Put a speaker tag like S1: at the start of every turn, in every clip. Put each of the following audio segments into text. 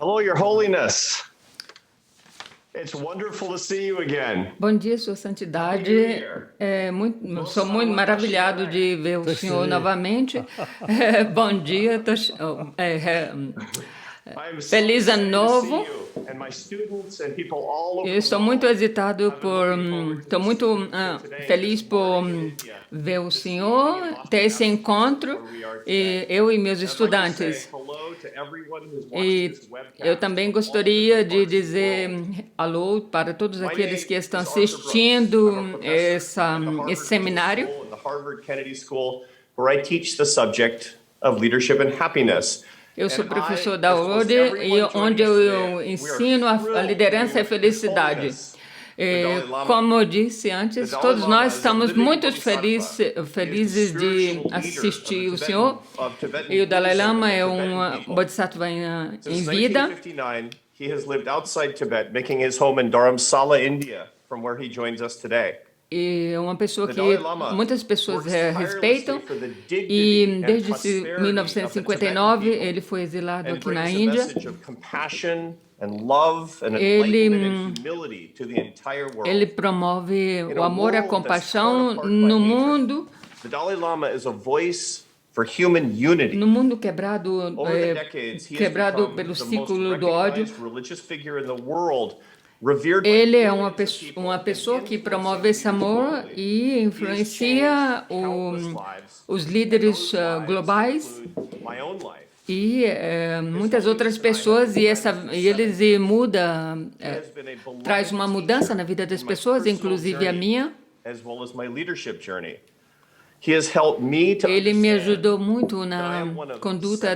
S1: Hello, Your Holiness. It's wonderful to see you again.
S2: Bom dia, Sua Santidade. Sou muito maravilhado de ver o senhor novamente. Bom dia. Feliz Ano Novo. Eu estou muito excitado estou muito feliz por ver o senhor, ter esse encontro, eu e meus estudantes. E eu também gostaria de dizer alô para todos aqueles que estão assistindo esse seminário. Eu sou professor da Harvard e onde eu ensino a liderança e a felicidade. Como eu disse antes, todos nós estamos muito felizes de assistir o senhor. E o Dalai Lama é Bodhisattva em vida.
S1: He has lived outside Tibet, making his home in Dharamsala, India, from where he joins us today.
S2: E uma pessoa que muitas pessoas respeitam, e desde 1959 ele foi exilado aqui na Índia. Ele promove o amor e a compaixão no mundo. No mundo quebrado pelo ciclo do ódio. Ele é uma pessoa que promove esse amor e influencia os líderes globais e muitas outras pessoas, e eles traz uma mudança na vida das pessoas, inclusive a minha. Ele me ajudou muito na conduta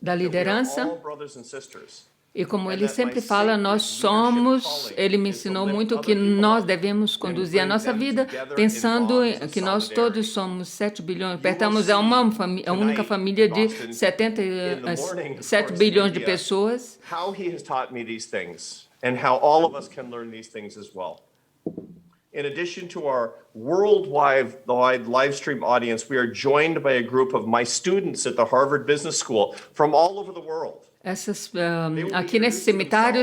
S2: da liderança. E como ele sempre fala, ele me ensinou muito que nós devemos conduzir a nossa vida pensando que nós todos somos 7 bilhões, pertencemos a a única família de 7 bilhões de pessoas.
S1: How he has taught me these things and how all of us can learn these things as well. In addition to our worldwide live stream audience, we are joined by a group of my students at the Harvard Business School from all over the world.
S2: Aqui nesse seminário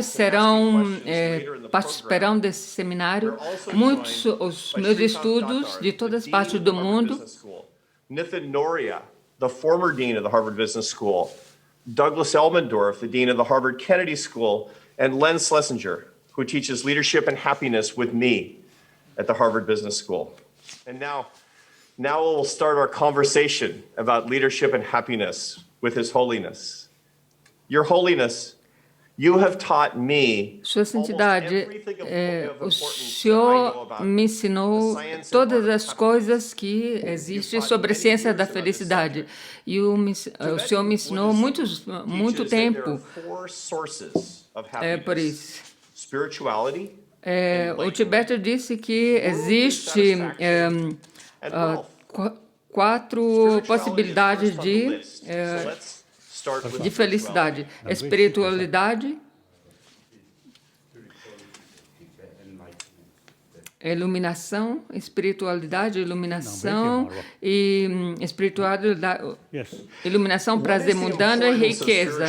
S2: participarão desse seminário muitos os meus estudos de todas as partes do mundo.
S1: Nithin Noria, the former dean of the Harvard Business School, Douglas Elmendorf, the dean of the Harvard Kennedy School, and Len Schlesinger, who teaches leadership and happiness with me at the Harvard Business School. And now we'll start our conversation about leadership and happiness with His Holiness. Your Holiness, you have taught me.
S2: Sua Santidade, o Senhor me ensinou todas as coisas que existem sobre a ciência da felicidade. E o Senhor me ensinou muito tempo. Por isso. O Tibete disse que existe 4 possibilidades de felicidade: espiritualidade, iluminação e espiritualidade, iluminação, prazer mundano e riqueza.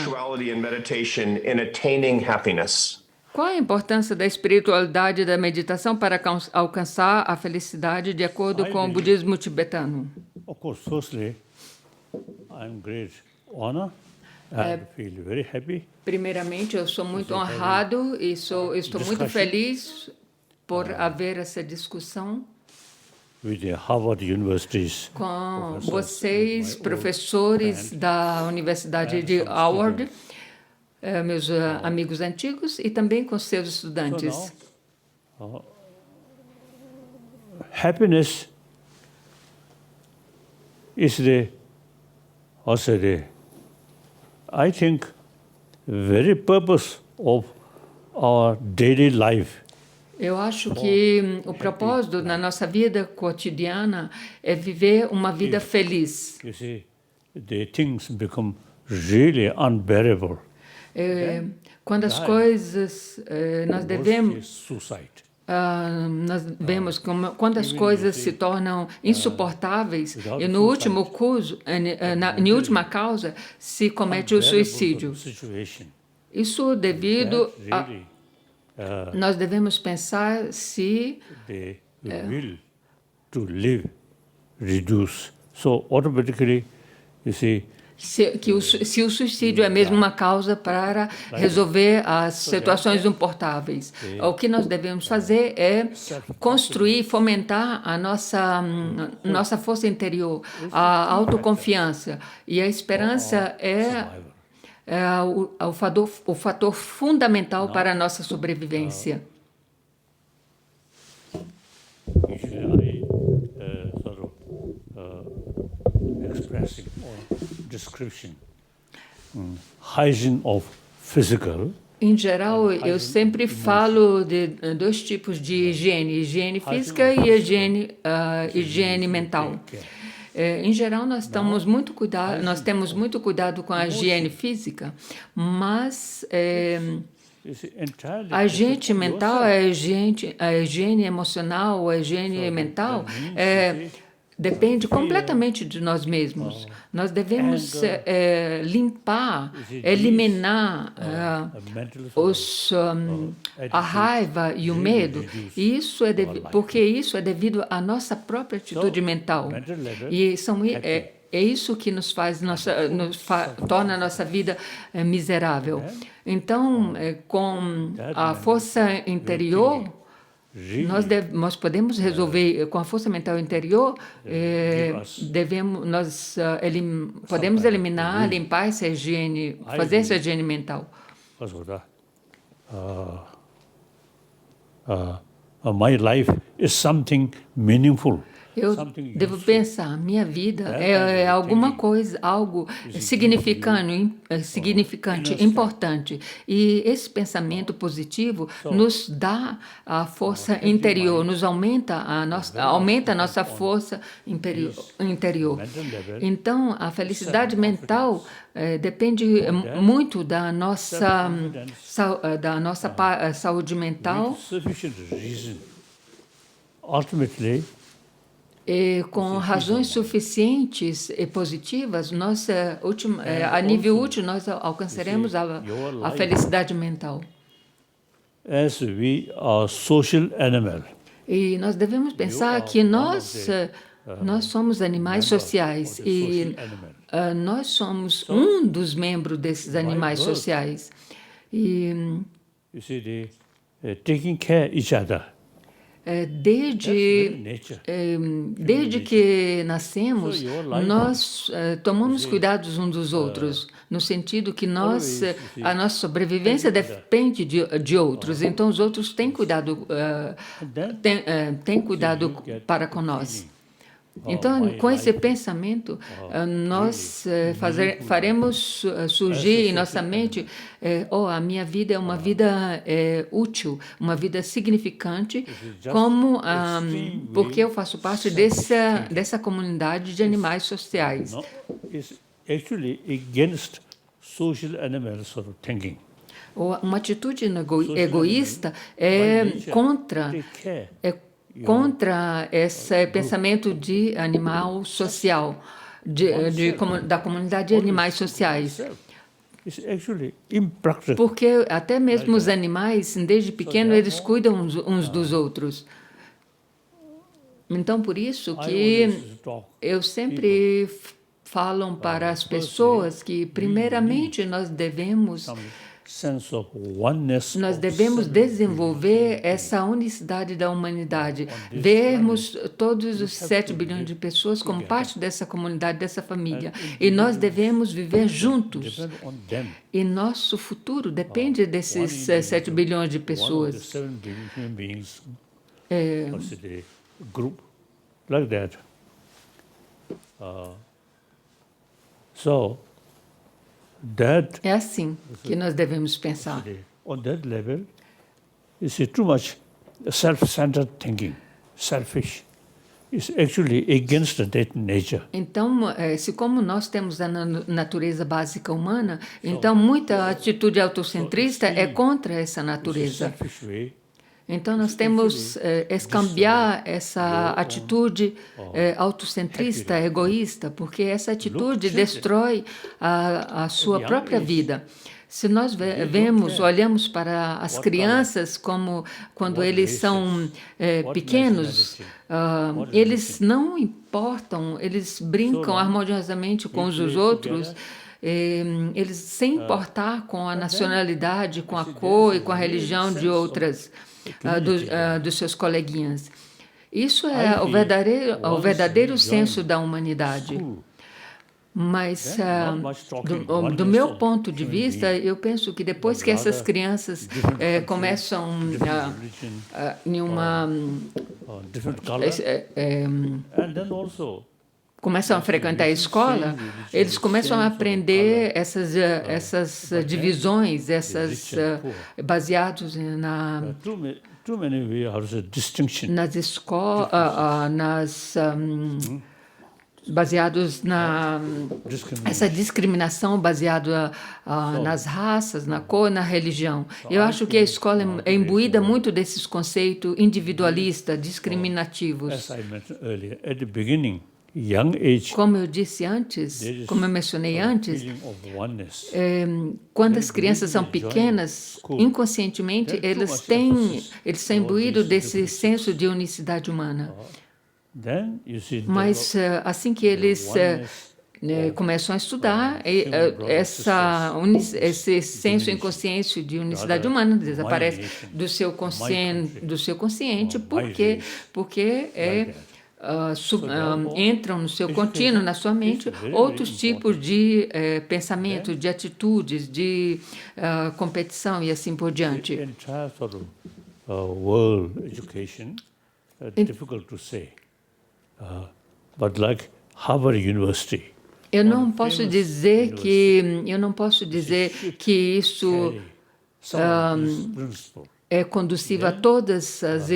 S2: Qual a importância da espiritualidade e da meditação para alcançar a felicidade de acordo com o budismo tibetano?
S3: Of course, firstly, I'm great honor. I feel very happy.
S2: Primeiramente, eu sou muito honrado e estou muito feliz por haver essa discussão
S3: with the Harvard University's
S2: com vocês, professores da Universidade de Harvard, meus amigos antigos, e também com seus estudantes.
S3: Happiness is I think, very purpose of our daily life.
S2: Eu acho que o propósito na nossa vida cotidiana é viver uma vida feliz.
S3: You see, the things become really unbearable.
S2: Quando as coisas nós devemos nós vemos quando as coisas se tornam insuportáveis e no último curso, na última causa, se comete o suicídio.
S3: Situation.
S2: Isso devido a...
S3: Really,
S2: Nós devemos pensar se
S3: the will to live reduce. So automatically, you see,
S2: se o suicídio é mesmo uma causa para resolver as situações insuportáveis. O que nós devemos fazer é construir, fomentar a nossa força interior, a autoconfiança. E a esperança é o fator fundamental para a nossa sobrevivência.
S3: usually sort of expressing or description, hygiene of physical.
S2: Em geral, eu sempre falo de dois tipos de higiene: higiene física e higiene mental. Em geral, nós temos muito cuidado com a higiene física, mas a higiene mental, a higiene emocional, a higiene mental depende completamente de nós mesmos. Nós devemos limpar, eliminar a raiva e o medo. E porque isso é devido à nossa própria atitude mental. E é isso que torna a nossa vida miserável. Então, com a força interior, nós podemos resolver com a força mental interior, podemos eliminar, limpar essa higiene, fazer essa higiene mental.
S3: My life is something meaningful.
S2: Eu devo pensar, minha vida é alguma coisa, algo significante, importante. E esse pensamento positivo nos dá a força interior, nos aumenta a nossa força interior. Então, a felicidade mental depende muito da nossa saúde mental.
S3: Ultimately,
S2: com razões suficientes e positivas, a nível útil, nós alcançaremos a felicidade mental.
S3: As we are social animal,
S2: e nós devemos pensar que nós somos animais sociais e nós somos um dos membros desses animais sociais. E
S3: you see, taking care of each other.
S2: Desde que nascemos, nós tomamos cuidados uns dos outros, no sentido que a nossa sobrevivência depende de outros, então os outros têm cuidado, têm cuidado para com nós. Então, com esse pensamento, nós faremos surgir em nossa mente a minha vida é uma vida útil, uma vida significante, porque eu faço parte dessa comunidade de animais sociais.
S3: It's actually against social animal sort of thinking.
S2: Uma atitude egoísta é contra esse pensamento de animal social, da comunidade de animais sociais. Porque até mesmo os animais, desde pequeno, eles cuidam uns dos outros. Então, por isso que eu sempre falo para as pessoas que, primeiramente, nós devemos desenvolver essa unicidade da humanidade, vermos todos os 7 bilhões de pessoas como parte dessa comunidade, dessa família, e nós devemos viver juntos. E nosso futuro depende desses 7 bilhões de pessoas.
S3: Group like that.
S2: É assim que nós devemos pensar.
S3: On that level, you see too much self-centered thinking, selfish. It's actually against that nature.
S2: Então, como nós temos a natureza básica humana, então muita atitude autocentrista é contra essa natureza. Então, nós temos cambiar essa atitude autocentrista, egoísta, porque essa atitude destrói a sua própria vida. Se nós olhamos para as crianças como quando eles são pequenos, eles não importam, eles brincam harmoniosamente com os outros, eles sem importar com a nacionalidade, com a cor e com a religião de outras, dos seus coleguinhas. Isso é o verdadeiro senso da humanidade. Mas, do meu ponto de vista, eu penso que depois que essas crianças começam em uma... começam a frequentar a escola, eles começam a aprender essas divisões, baseados nas escolas, baseados essa discriminação baseada nas raças, na cor, na religião. Eu acho que a escola é imbuída muito desses conceitos individualistas, discriminativos. Como eu disse antes, como eu mencionei antes, quando as crianças são pequenas, inconscientemente eles são imbuídos desse senso de unicidade humana. Mas assim que eles começam a estudar, esse senso inconsciente de unicidade humana desaparece do seu consciente, porque entram no seu contínuo, na sua mente, outros tipos de pensamento, de atitudes, de competição e assim por diante.
S3: But like Harvard University,
S2: eu não posso dizer que isso é conduzivo a todas as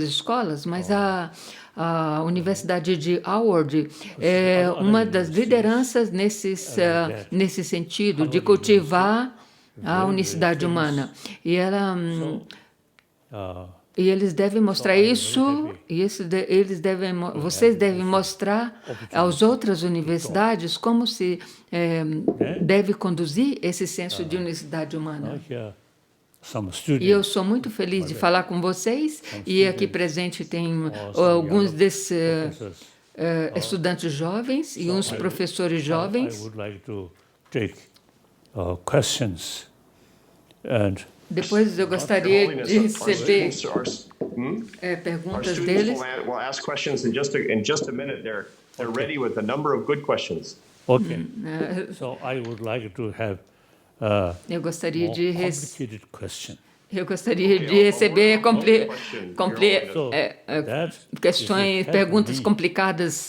S2: escolas, mas a Universidade de Howard é uma das lideranças nesse sentido de cultivar a unicidade humana. E eles devem mostrar isso, vocês devem mostrar às outras universidades como se deve conduzir esse senso de unicidade humana. E eu sou muito feliz de falar com vocês, e aqui presente tem alguns desses estudantes jovens e uns professores jovens. Depois eu gostaria de receber perguntas deles.
S3: Okay. So I would like to have
S2: eu gostaria de
S3: complicated question.
S2: receber perguntas complicadas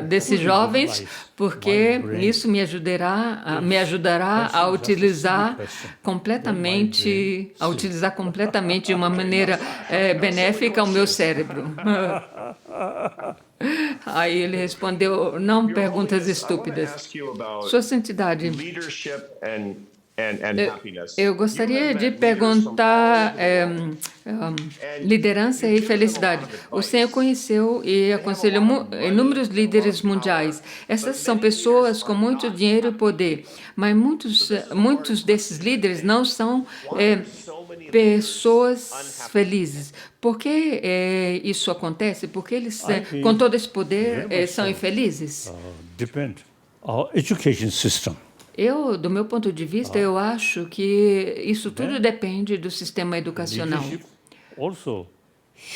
S2: desses jovens, porque isso me ajudará a utilizar completamente de uma maneira benéfica o meu cérebro. Aí ele respondeu, não perguntas estúpidas. Sua Santidade, eu gostaria de perguntar liderança e felicidade. O Senhor conheceu e aconselhou inúmeros líderes mundiais. Essas são pessoas com muito dinheiro e poder, mas muitos desses líderes não são pessoas felizes. Por que isso acontece? Porque eles, com todo esse poder, são infelizes?
S3: Depend. Our education system.
S2: Do meu ponto de vista, eu acho que isso tudo depende do sistema educacional.
S3: Also,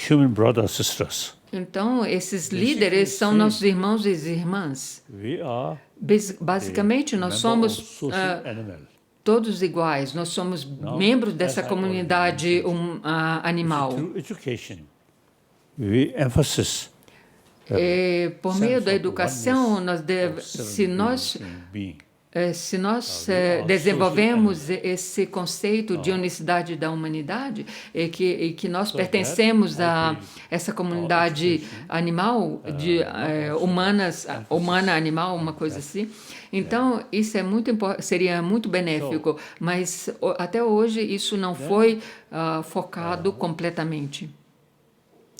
S3: human brothers, sisters.
S2: Então, esses líderes são nossos irmãos e irmãs. Basicamente, nós somos todos iguais. Nós somos membros dessa comunidade animal.
S3: Through education, we emphasize
S2: por meio da educação, se nós Se nós desenvolvemos esse conceito de unicidade da humanidade, e que nós pertencemos a essa comunidade animal, humana-animal, uma coisa assim, então isso seria muito benéfico, mas até hoje isso não foi focado completamente.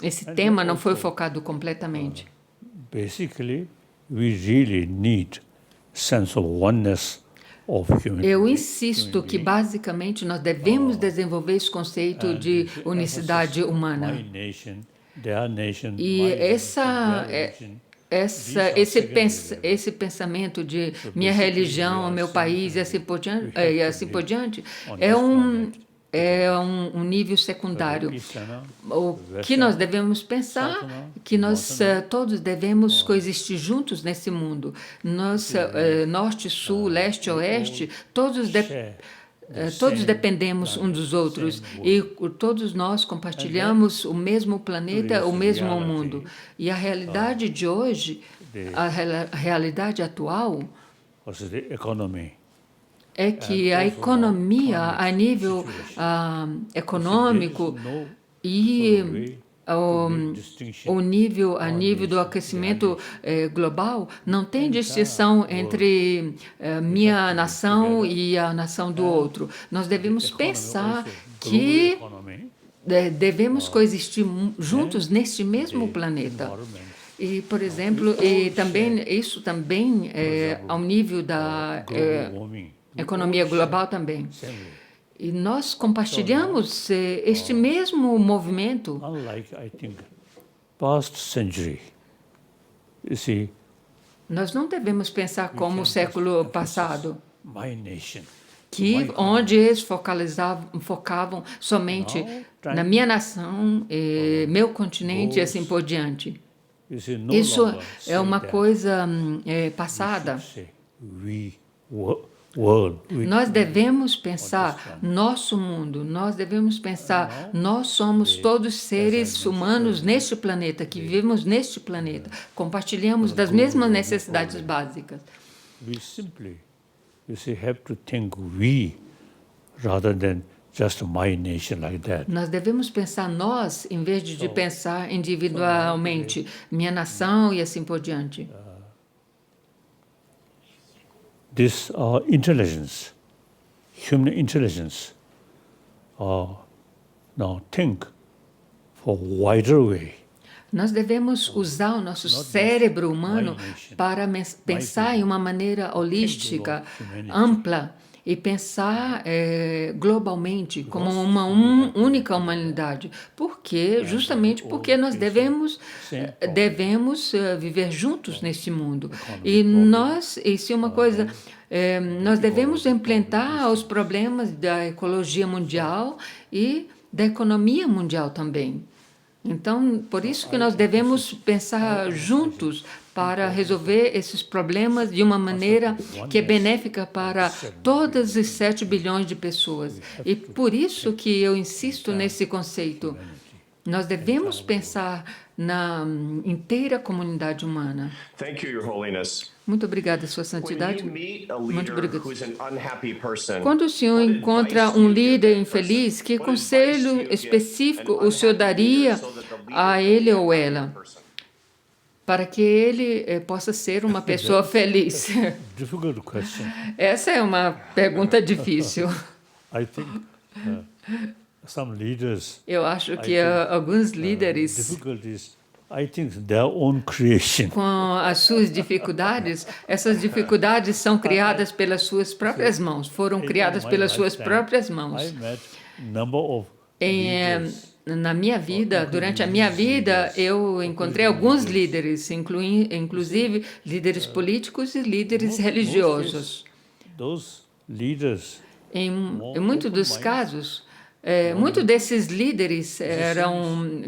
S2: Esse tema não foi focado completamente.
S3: Basically, we really need sense of oneness of human
S2: Eu insisto que, basicamente, nós devemos desenvolver esse conceito de unicidade humana.
S3: My nation, their nation,
S2: E
S3: my religion, their religion.
S2: esse pensamento de minha religião, meu país e assim por diante, é um nível secundário. O que nós devemos pensar que nós todos devemos coexistir juntos nesse mundo. Nós, norte, sul, leste, oeste, todos dependemos uns dos outros e todos nós compartilhamos o mesmo planeta, o mesmo mundo. E a realidade de hoje, a realidade atual,
S3: The economy.
S2: é que a economia, a nível econômico e a nível do aquecimento global, não tem distinção entre minha nação e a nação do outro. Nós devemos pensar que devemos coexistir juntos neste mesmo planeta. E, por exemplo, isso também ao nível da economia global também. E nós compartilhamos este mesmo movimento.
S3: Unlike, I think, past century, you see,
S2: Nós não devemos pensar como o século passado,
S3: my nation.
S2: onde eles focavam somente na minha nação, meu continente e assim por diante.
S3: You see, no
S2: Isso
S3: longer
S2: é uma
S3: say that.
S2: coisa passada.
S3: Say, world,
S2: Nós devemos pensar nosso mundo, nós devemos pensar nós somos todos seres humanos neste planeta, que vivemos neste planeta, compartilhamos das mesmas necessidades básicas.
S3: we simply, you see, have to think we rather than just my nation like that.
S2: Nós devemos pensar nós, em vez de pensar individualmente, minha nação e assim por diante.
S3: This intelligence, human intelligence, now think for wider way.
S2: Nós devemos usar o nosso cérebro humano para pensar em uma maneira holística, ampla, e pensar globalmente como uma única humanidade. Justamente porque nós devemos viver juntos neste mundo. E isso é uma coisa, nós devemos implementar os problemas da ecologia mundial e da economia mundial também. Então, por isso que nós devemos pensar juntos para resolver esses problemas de uma maneira que é benéfica para todas as 7 bilhões de pessoas. E por isso que eu insisto nesse conceito. Nós devemos pensar na inteira comunidade humana.
S1: Thank you, Your Holiness.
S2: Muito obrigada, Sua Santidade.
S1: When you meet a
S2: Muito
S1: leader
S2: obrigado.
S1: who's an unhappy person,
S2: Quando o senhor encontra um líder infeliz, que conselho específico o senhor daria a ele ou ela para que ele possa ser uma pessoa feliz?
S3: Difficult question.
S2: Essa é uma pergunta difícil.
S3: I think some leaders
S2: Eu acho que alguns líderes,
S3: difficulties. I think their own creation.
S2: com as suas dificuldades, essas dificuldades são criadas pelas suas próprias mãos, foram criadas pelas suas próprias mãos.
S3: I met number of
S2: Na minha vida, durante a minha vida, eu encontrei alguns líderes, inclusive líderes políticos e líderes religiosos.
S3: those leaders.
S2: Em muitos dos casos, muitos desses líderes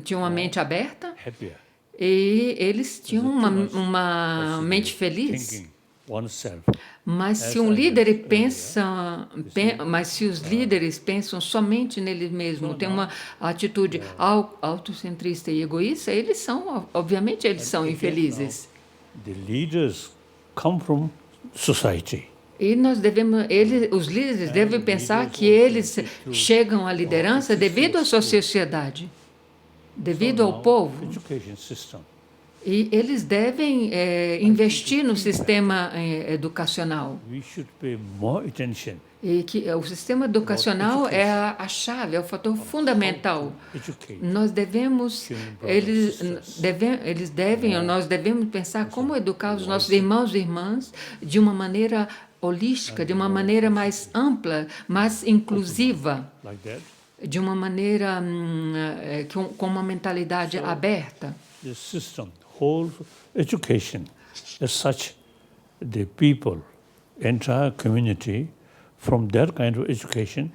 S2: tinham uma mente aberta
S3: Happier.
S2: e eles tinham uma mente feliz.
S3: Thinking oneself.
S2: Mas se um líder mas se os líderes pensam somente neles mesmos, têm uma atitude autocentrista e egoísta, obviamente eles são infelizes.
S3: The leaders come from society.
S2: E nós devemos, os líderes devem pensar que eles chegam à liderança devido à sua sociedade, devido ao povo.
S3: Education system.
S2: E eles devem investir no sistema educacional.
S3: We should pay more attention
S2: E que o sistema educacional é a chave, é o fator fundamental.
S3: educate.
S2: Nós devemos, eles devem, ou nós devemos pensar como educar os nossos irmãos e irmãs de uma maneira holística, de uma maneira mais ampla, mais inclusiva,
S3: Like that.
S2: de uma maneira com uma mentalidade aberta.
S3: The system, whole education, as such, the people, entire community, from that kind of education,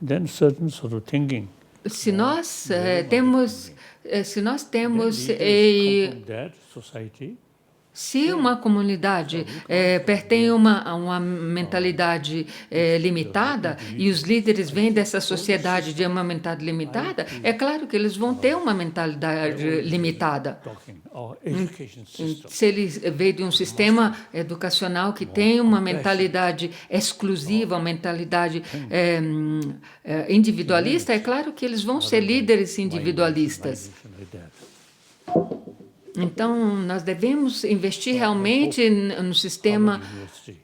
S3: then certain sort of thinking.
S2: Se nós temos,
S3: From that society,
S2: se uma comunidade pertence a uma mentalidade limitada e os líderes vêm dessa sociedade de uma mentalidade limitada, é claro que eles vão ter uma mentalidade limitada.
S3: talking, our education system.
S2: Se eles vêm de um sistema educacional que tem uma mentalidade exclusiva, uma mentalidade individualista, é claro que eles vão ser líderes individualistas.
S3: Like that.
S2: Então, nós devemos investir realmente no sistema
S3: University.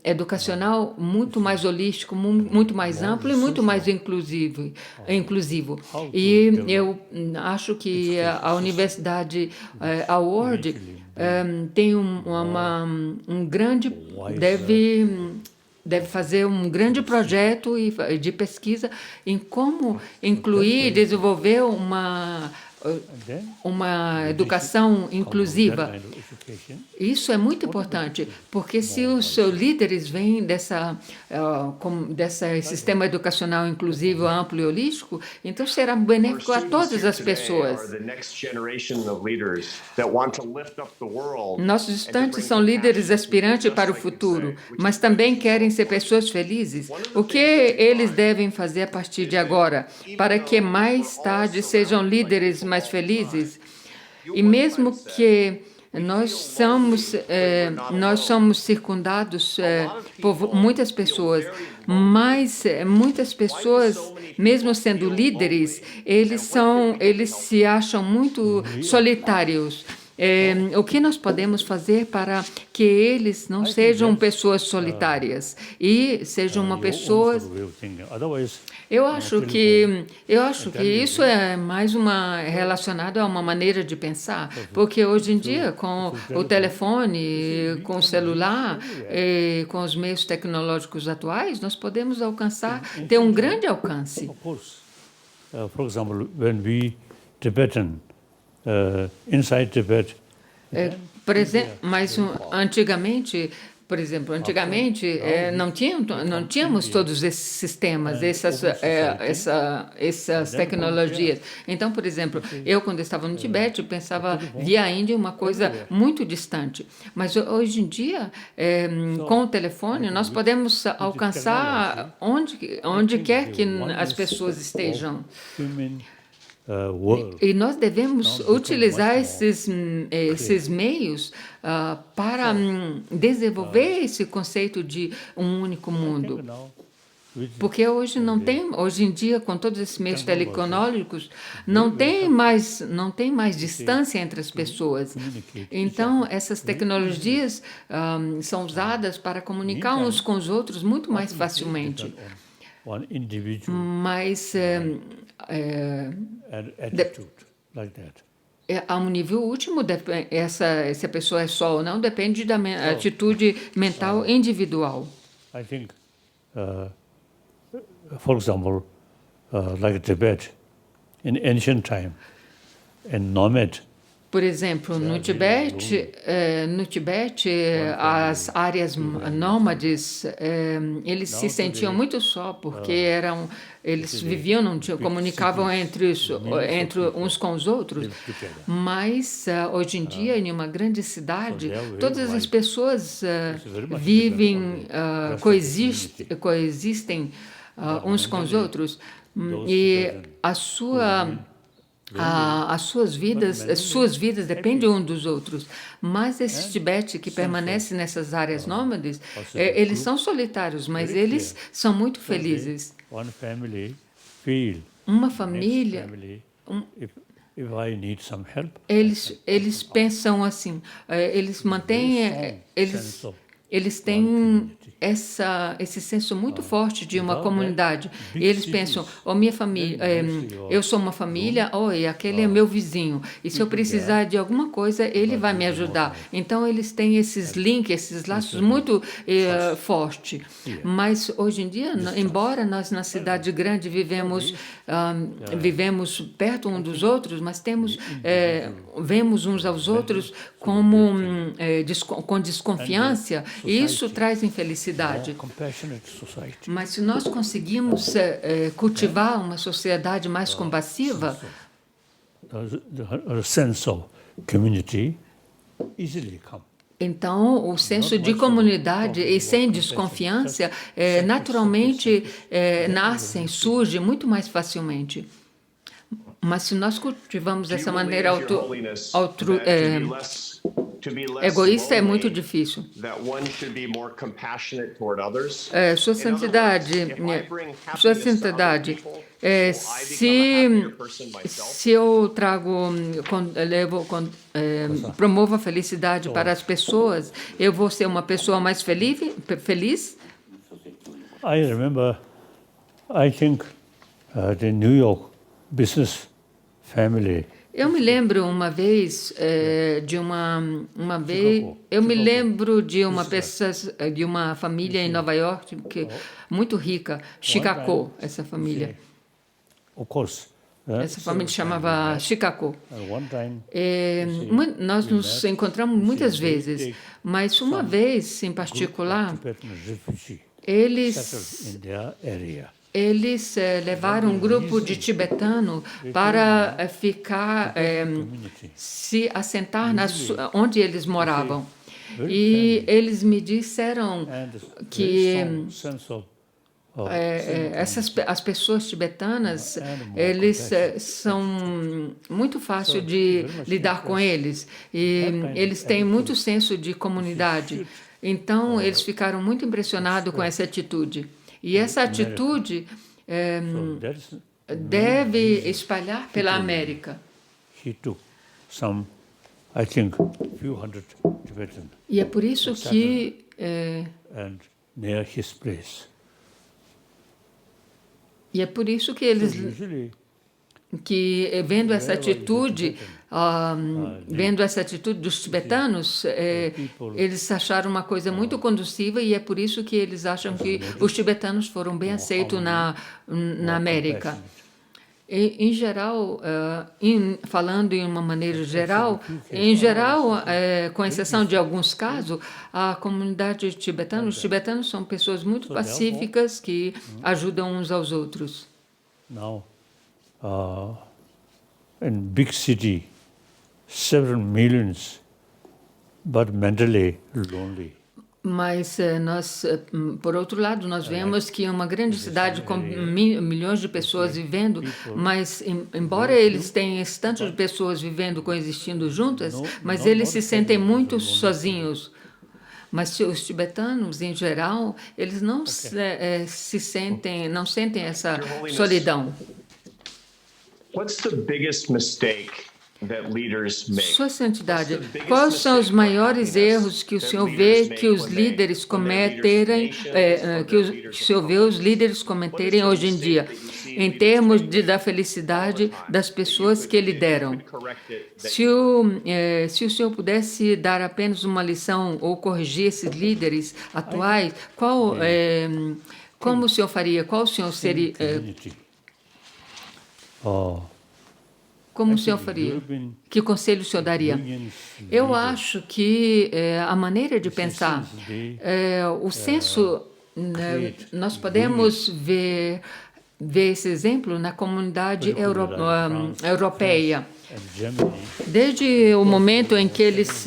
S2: educacional muito mais holístico, muito mais amplo e muito mais inclusivo. E eu acho que a Universidade Howard tem um grande deve fazer um grande projeto de pesquisa em como incluir e desenvolver uma educação inclusiva.
S3: That kind of education,
S2: Isso é muito importante, porque se os seus líderes vêm desse sistema educacional inclusivo, amplo e holístico, então será benéfico a todas as pessoas. Nossos estudantes são líderes aspirantes para o futuro, mas também querem ser pessoas felizes. O que eles devem fazer a partir de agora para que mais tarde sejam líderes mais felizes? E mesmo que nós somos circundados por muitas pessoas, mas muitas pessoas, mesmo sendo líderes, eles se acham muito solitários. O que nós podemos fazer para que eles não sejam pessoas solitárias e sejam uma pessoa.
S3: sort of way of thinking. Otherwise,
S2: Eu acho que isso é mais relacionado a uma maneira de pensar, porque hoje em dia com o telefone, com o celular, com os meios tecnológicos atuais, nós podemos ter um grande alcance.
S3: of course, for example, when we Tibetan, inside Tibet,
S2: Por exemplo, mas antigamente, por exemplo, não tínhamos todos esses sistemas, essas tecnologias. Então, por exemplo, eu quando estava no Tibete via a Índia uma coisa muito distante. Mas hoje em dia, com o telefone, nós podemos alcançar onde quer que as pessoas estejam.
S3: human world.
S2: E nós devemos utilizar esses meios para desenvolver esse conceito de um único mundo.
S3: Now, with
S2: Porque hoje em dia, com todos esses meios tecnológicos, não tem mais distância entre as pessoas. Então, essas tecnologias são usadas para comunicar uns com os outros muito mais facilmente.
S3: one individual
S2: Mas
S3: attitude like that.
S2: a um nível último, se a pessoa é só ou não, depende da atitude mental individual.
S3: I think, for example, like Tibet, in ancient time, and nomad,
S2: Por exemplo, no Tibete, as áreas nômades, eles se sentiam muito só, porque eles viviam, comunicavam entre uns com os outros. Mas, hoje em dia, em uma grande cidade, todas as pessoas vivem, coexistem uns com os outros. E As suas vidas dependem um dos outros. Mas esses Tibete que permanecem nessas áreas nômades, eles são solitários, mas eles são muito felizes.
S3: One family feel
S2: Uma
S3: next
S2: família,
S3: family, if I need some help,
S2: eles pensam assim, eles mantêm, eles têm esse senso muito forte de uma comunidade. E eles pensam, minha família, eu sou uma família, e aquele é meu vizinho. E se eu precisar de alguma coisa, ele vai me ajudar. Então, eles têm esses links, esses laços muito fortes. Mas, hoje em dia, embora nós na cidade grande vivemos perto um dos outros, mas vemos uns aos outros como com desconfiança, e isso traz infelicidade. Mas se nós conseguimos cultivar uma sociedade mais compassiva,
S3: a sense of community easily come.
S2: então o senso de comunidade e sem desconfiança naturalmente surge muito mais facilmente. Mas se nós cultivamos essa maneira egoísta, é muito difícil. Sua Santidade, se eu promovo a felicidade para as pessoas, eu vou ser uma pessoa mais feliz?
S3: I remember, I think, the New York business family.
S2: Eu me lembro uma vez de uma família em Nova York muito rica, Chicago, essa família.
S3: Of course.
S2: Essa família chamava Chicago.
S3: One time,
S2: Nós nos encontramos muitas vezes, mas uma vez em particular,
S3: Tibetan refugee
S2: eles
S3: settled in their area.
S2: Levaram um grupo de tibetano para se assentar onde eles moravam. E eles me disseram que as pessoas tibetanas, eles são muito fácil de lidar com eles. E eles têm muito senso de comunidade. Então, eles ficaram muito impressionados com essa atitude. E essa atitude deve espalhar pela América.
S3: He took some, I think, few hundred Tibetan
S2: E é por isso que
S3: and near his place.
S2: eles,
S3: Usually,
S2: vendo essa atitude dos tibetanos, eles acharam uma coisa muito conduciva, e é por isso que eles acham que os tibetanos foram bem aceitos na América. Em geral, falando em uma maneira geral, com exceção de alguns casos, a comunidade tibetana, os tibetanos são pessoas muito pacíficas que ajudam uns aos outros.
S3: now, in big city, several millions, but mentally lonely.
S2: Mas por outro lado, nós vemos que uma grande cidade com milhões de pessoas vivendo, mas embora eles tenham esse tanto de pessoas vivendo, coexistindo juntas, mas eles se sentem muito sozinhos. Mas os tibetanos, em geral, eles não sentem essa solidão.
S1: What's the biggest mistake that leaders make?
S2: Sua Santidade, quais são os maiores erros que o Senhor vê que os líderes cometerem, que o Senhor vê os líderes cometerem hoje em dia, em termos da felicidade das pessoas que lideram? Se o Senhor pudesse dar apenas uma lição ou corrigir esses líderes atuais, como o Senhor faria? Qual o Senhor seria? Como o Senhor faria? Que conselho o Senhor daria? Eu acho que a maneira de pensar, o senso, nós podemos ver esse exemplo na comunidade europeia. Desde o momento em que eles,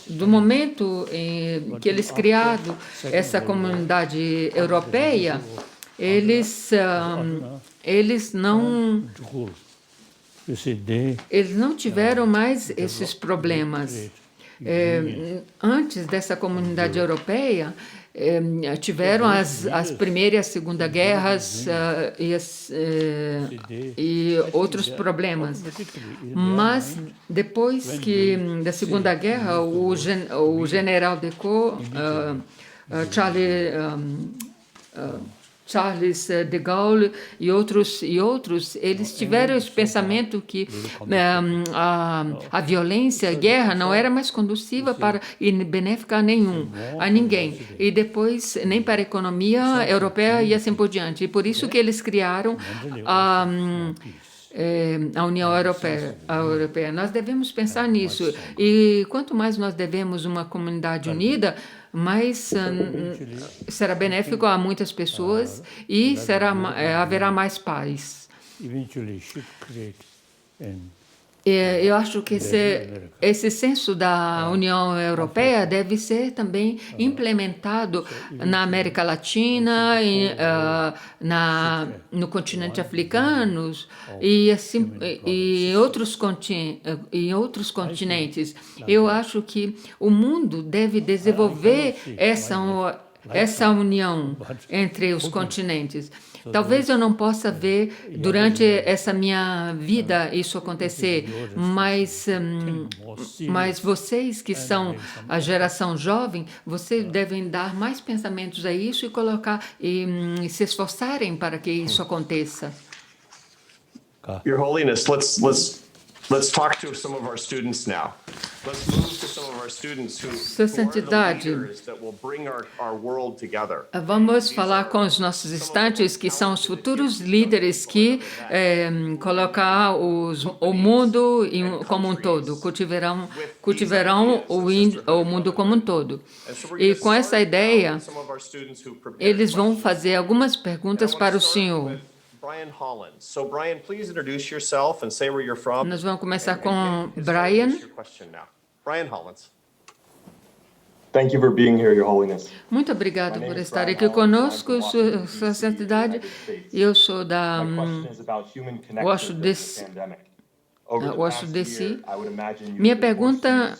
S2: do momento em que eles criaram essa comunidade europeia, eles não
S3: You see, they
S2: Eles não tiveram mais esses problemas. Antes dessa comunidade europeia, tiveram as Primeira e a Segunda Guerras e outros problemas. Mas depois da Segunda Guerra, o general de Gaulle, Charles de Gaulle e outros, eles tiveram esse pensamento que a violência, a guerra não era mais conduciva para e benéfica a ninguém. E depois nem para a economia europeia e assim por diante. E por isso que eles criaram a União Europeia. Nós devemos pensar nisso. E quanto mais nós devemos uma comunidade unida, mais será benéfico a muitas pessoas e haverá mais paz.
S3: eventually should create an
S2: Eu acho que esse senso da União Europeia deve ser também implementado na América Latina, no continente africano e assim em outros continentes. Eu acho que o mundo deve desenvolver essa união entre os continentes. Talvez eu não possa ver durante essa minha vida isso acontecer, mas vocês que são a geração jovem, vocês devem dar mais pensamentos a isso e colocar e se esforçarem para que isso aconteça.
S1: Your Holiness, let's talk to some of our students now. Let's move to some of our students who are
S2: Santidade.
S1: the leaders that will bring our world together.
S2: Vamos falar com os nossos estantes, que são os futuros líderes que colocar o mundo como um todo, cultivarão o mundo como um todo. E com essa ideia, eles vão fazer algumas perguntas para o senhor.
S1: Brian Holland. So Brian, please introduce yourself and say where you're from.
S2: Nós vamos começar com Brian.
S1: Brian Hollins.
S4: Thank you for being here, Your Holiness.
S2: Muito obrigado por estar aqui conosco, Sua Santidade. Eu sou da Washington, D.C. Minha pergunta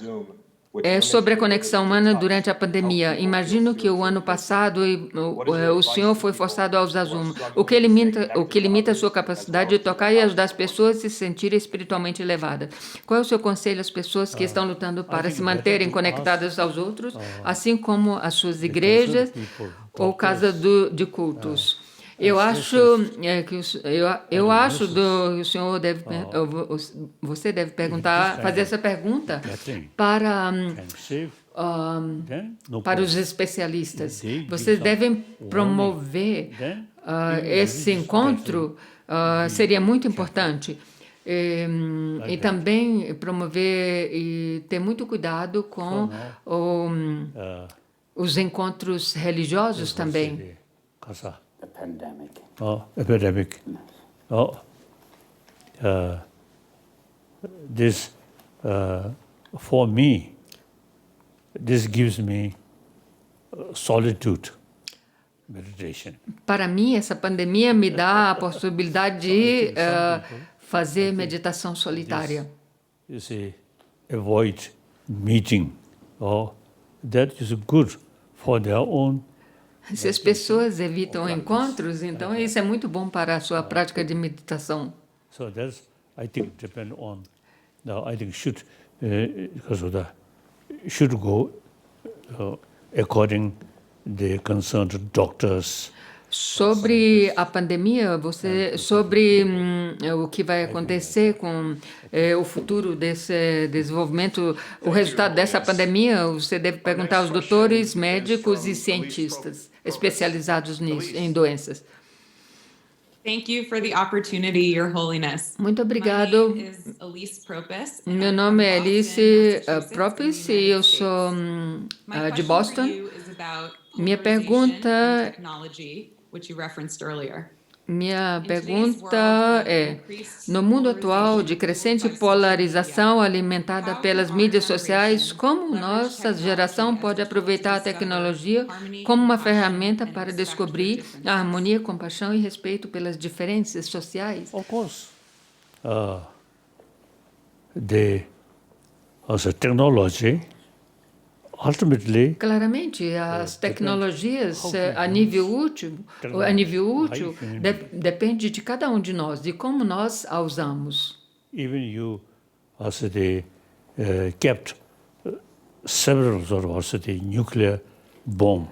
S2: é sobre a conexão humana durante a pandemia. Imagino que o ano passado o senhor foi forçado a usar Zoom, o que limita a sua capacidade de tocar e ajudar as pessoas a se sentirem espiritualmente elevadas. Qual é o seu conselho às pessoas que estão lutando para se manterem conectadas aos outros, assim como as suas igrejas ou casas de cultos? Eu acho que você deve fazer essa pergunta para os especialistas. Vocês devem promover esse encontro, seria muito importante. E também promover e ter muito cuidado com os encontros religiosos também.
S3: Epidemic. For me, this gives me solitude meditation.
S2: Para mim, essa pandemia me dá a possibilidade de fazer meditação solitária.
S3: You see, avoid meeting. That is good for their own.
S2: Se as pessoas evitam encontros, então isso é muito bom para a sua prática de meditação.
S3: So that's, I think, depend on. Now, I think should go according the concerned doctors.
S2: Sobre a pandemia, sobre o que vai acontecer com o futuro desse desenvolvimento, o resultado dessa pandemia, você deve perguntar aos doutores, médicos e cientistas especializados em doenças.
S5: Thank you for the opportunity, Your Holiness.
S2: Muito obrigado.
S5: My name is Elise Propus.
S2: Meu nome é Alice Propus e eu sou de Boston. Minha pergunta é, no mundo atual de crescente polarização alimentada pelas mídias sociais, como nossa geração pode aproveitar a tecnologia como uma ferramenta para descobrir a harmonia, compaixão e respeito pelas diferenças sociais?
S3: Of course, as a technology, ultimately,
S2: Claramente, as tecnologias a nível útil, depende de cada um de nós, de como nós a usamos.
S3: even you as the kept several sort of as the nuclear bomb.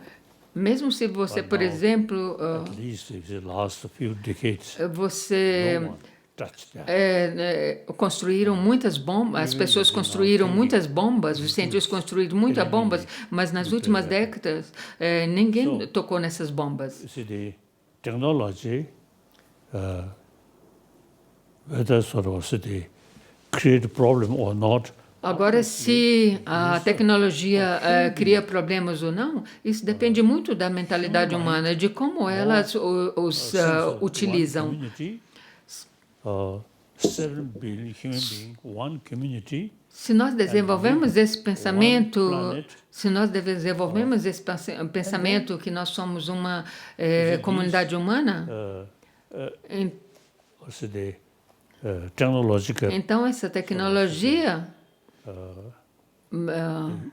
S2: Mesmo se você, por exemplo,
S3: At least in the last few decades,
S2: você
S3: no one touched that.
S2: construíram muitas bombas, as pessoas construíram muitas bombas, os cientistas construíram muitas bombas, mas nas últimas décadas ninguém tocou nessas bombas.
S3: You see, the technology, whether sort of the create problem or not,
S2: Agora, se a tecnologia cria problemas ou não, isso depende muito da mentalidade humana, de como elas os utilizam.
S3: community, 7 billion human beings, one community,
S2: Se nós desenvolvemos esse pensamento,
S3: planet,
S2: se nós desenvolvemos esse pensamento que nós somos uma comunidade humana,
S3: also the technological,
S2: então essa tecnologia,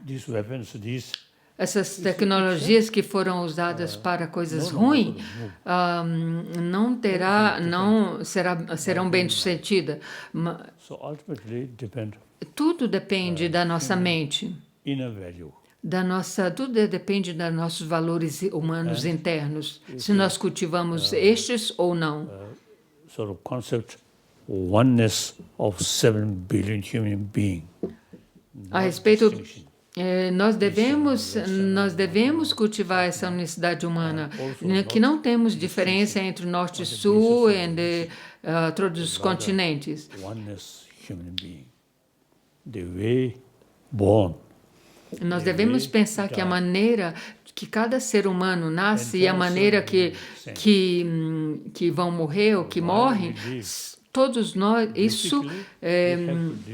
S3: these weapons, these
S2: essas tecnologias que foram usadas para coisas ruins, serão bem-sucedidas.
S3: so ultimately depend
S2: Tudo depende da nossa mente.
S3: inner value.
S2: Tudo depende dos nossos valores humanos internos, se nós cultivamos estes ou não.
S3: Sort of concept oneness of 7 billion human beings.
S2: A respeito, nós devemos cultivar essa unicidade humana, que não temos diferença entre norte e sul e todos os continentes.
S3: Oneness human being. The way born.
S2: Nós devemos pensar que a maneira que cada ser humano nasce e a maneira que vão morrer ou que morrem, todos nós, isso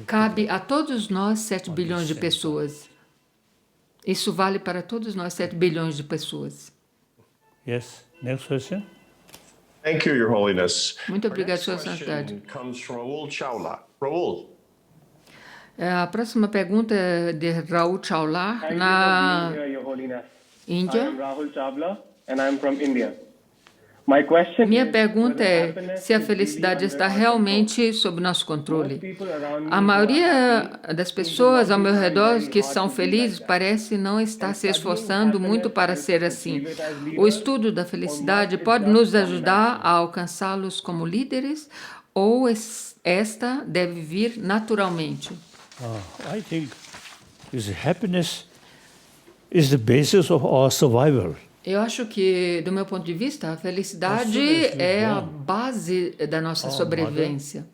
S2: cabe a todos nós 7 bilhões de pessoas. Isso vale para todos nós 7 bilhões de pessoas.
S3: Yes. Next question.
S1: Thank you, Your Holiness.
S2: Muito
S1: Our
S2: obrigado,
S1: next
S2: Sua
S1: question
S2: Santidade.
S1: comes from Raul Chawla. Raul.
S2: A próxima pergunta é de Raul Chawla,
S6: Thank you for
S2: na
S6: being here, Your Holiness. I
S2: Índia.
S6: am Rahul Chawla and I am from India. My question
S2: Minha
S6: is
S2: pergunta
S6: whether
S2: é
S6: happiness
S2: se a
S6: is really
S2: felicidade
S6: under
S2: está
S6: our
S2: realmente sob nosso
S6: control.
S2: controle.
S6: Most people around me
S2: A
S6: who
S2: maioria
S6: are happy
S2: das
S6: seem to
S2: pessoas
S6: not
S2: ao
S6: be
S2: meu
S6: trying
S2: redor
S6: very
S2: que
S6: hard
S2: são
S6: to be
S2: felizes
S6: like that.
S2: parece não estar se
S6: Studying
S2: esforçando muito
S6: happiness
S2: para
S6: helps
S2: ser
S6: us
S2: assim.
S6: achieve it as
S2: O
S6: leaders,
S2: estudo da
S6: or
S2: felicidade
S6: must it
S2: pode
S6: just
S2: nos
S6: come
S2: ajudar
S6: naturally?
S2: a alcançá-los como líderes ou esta deve vir naturalmente.
S3: I think this happiness is the basis of our survival.
S2: Eu acho que, do meu ponto de vista, a felicidade é a base da nossa sobrevivência.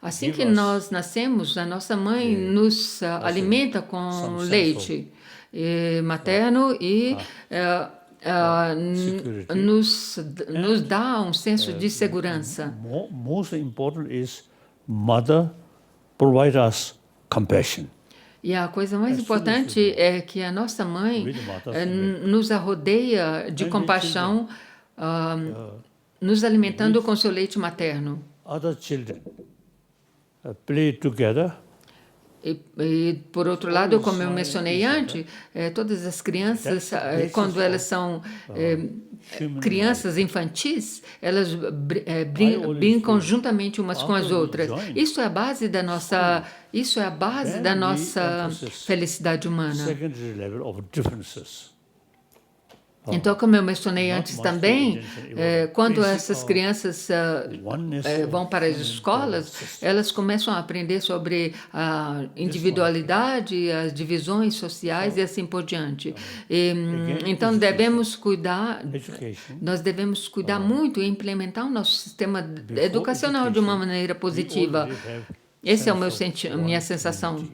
S2: Assim que nós nascemos, a nossa mãe nos alimenta com leite materno e nos dá um senso de segurança.
S3: Most important is mother provide us compassion.
S2: E a coisa mais importante é que a nossa mãe nos rodeia de compaixão, nos alimentando com seu leite materno.
S3: Other children play together.
S2: E, por outro lado, como eu mencionei antes, todas as crianças, quando elas são crianças infantis, elas brincam juntamente umas com as outras. Isso é a base da nossa felicidade humana.
S3: Secondary level of differences.
S2: Então, como eu mencionei antes também, quando essas crianças vão para as escolas, elas começam a aprender sobre a individualidade, as divisões sociais e assim por diante. Então, nós devemos cuidar muito e implementar o nosso sistema educacional de uma maneira positiva. Essa é minha sensação.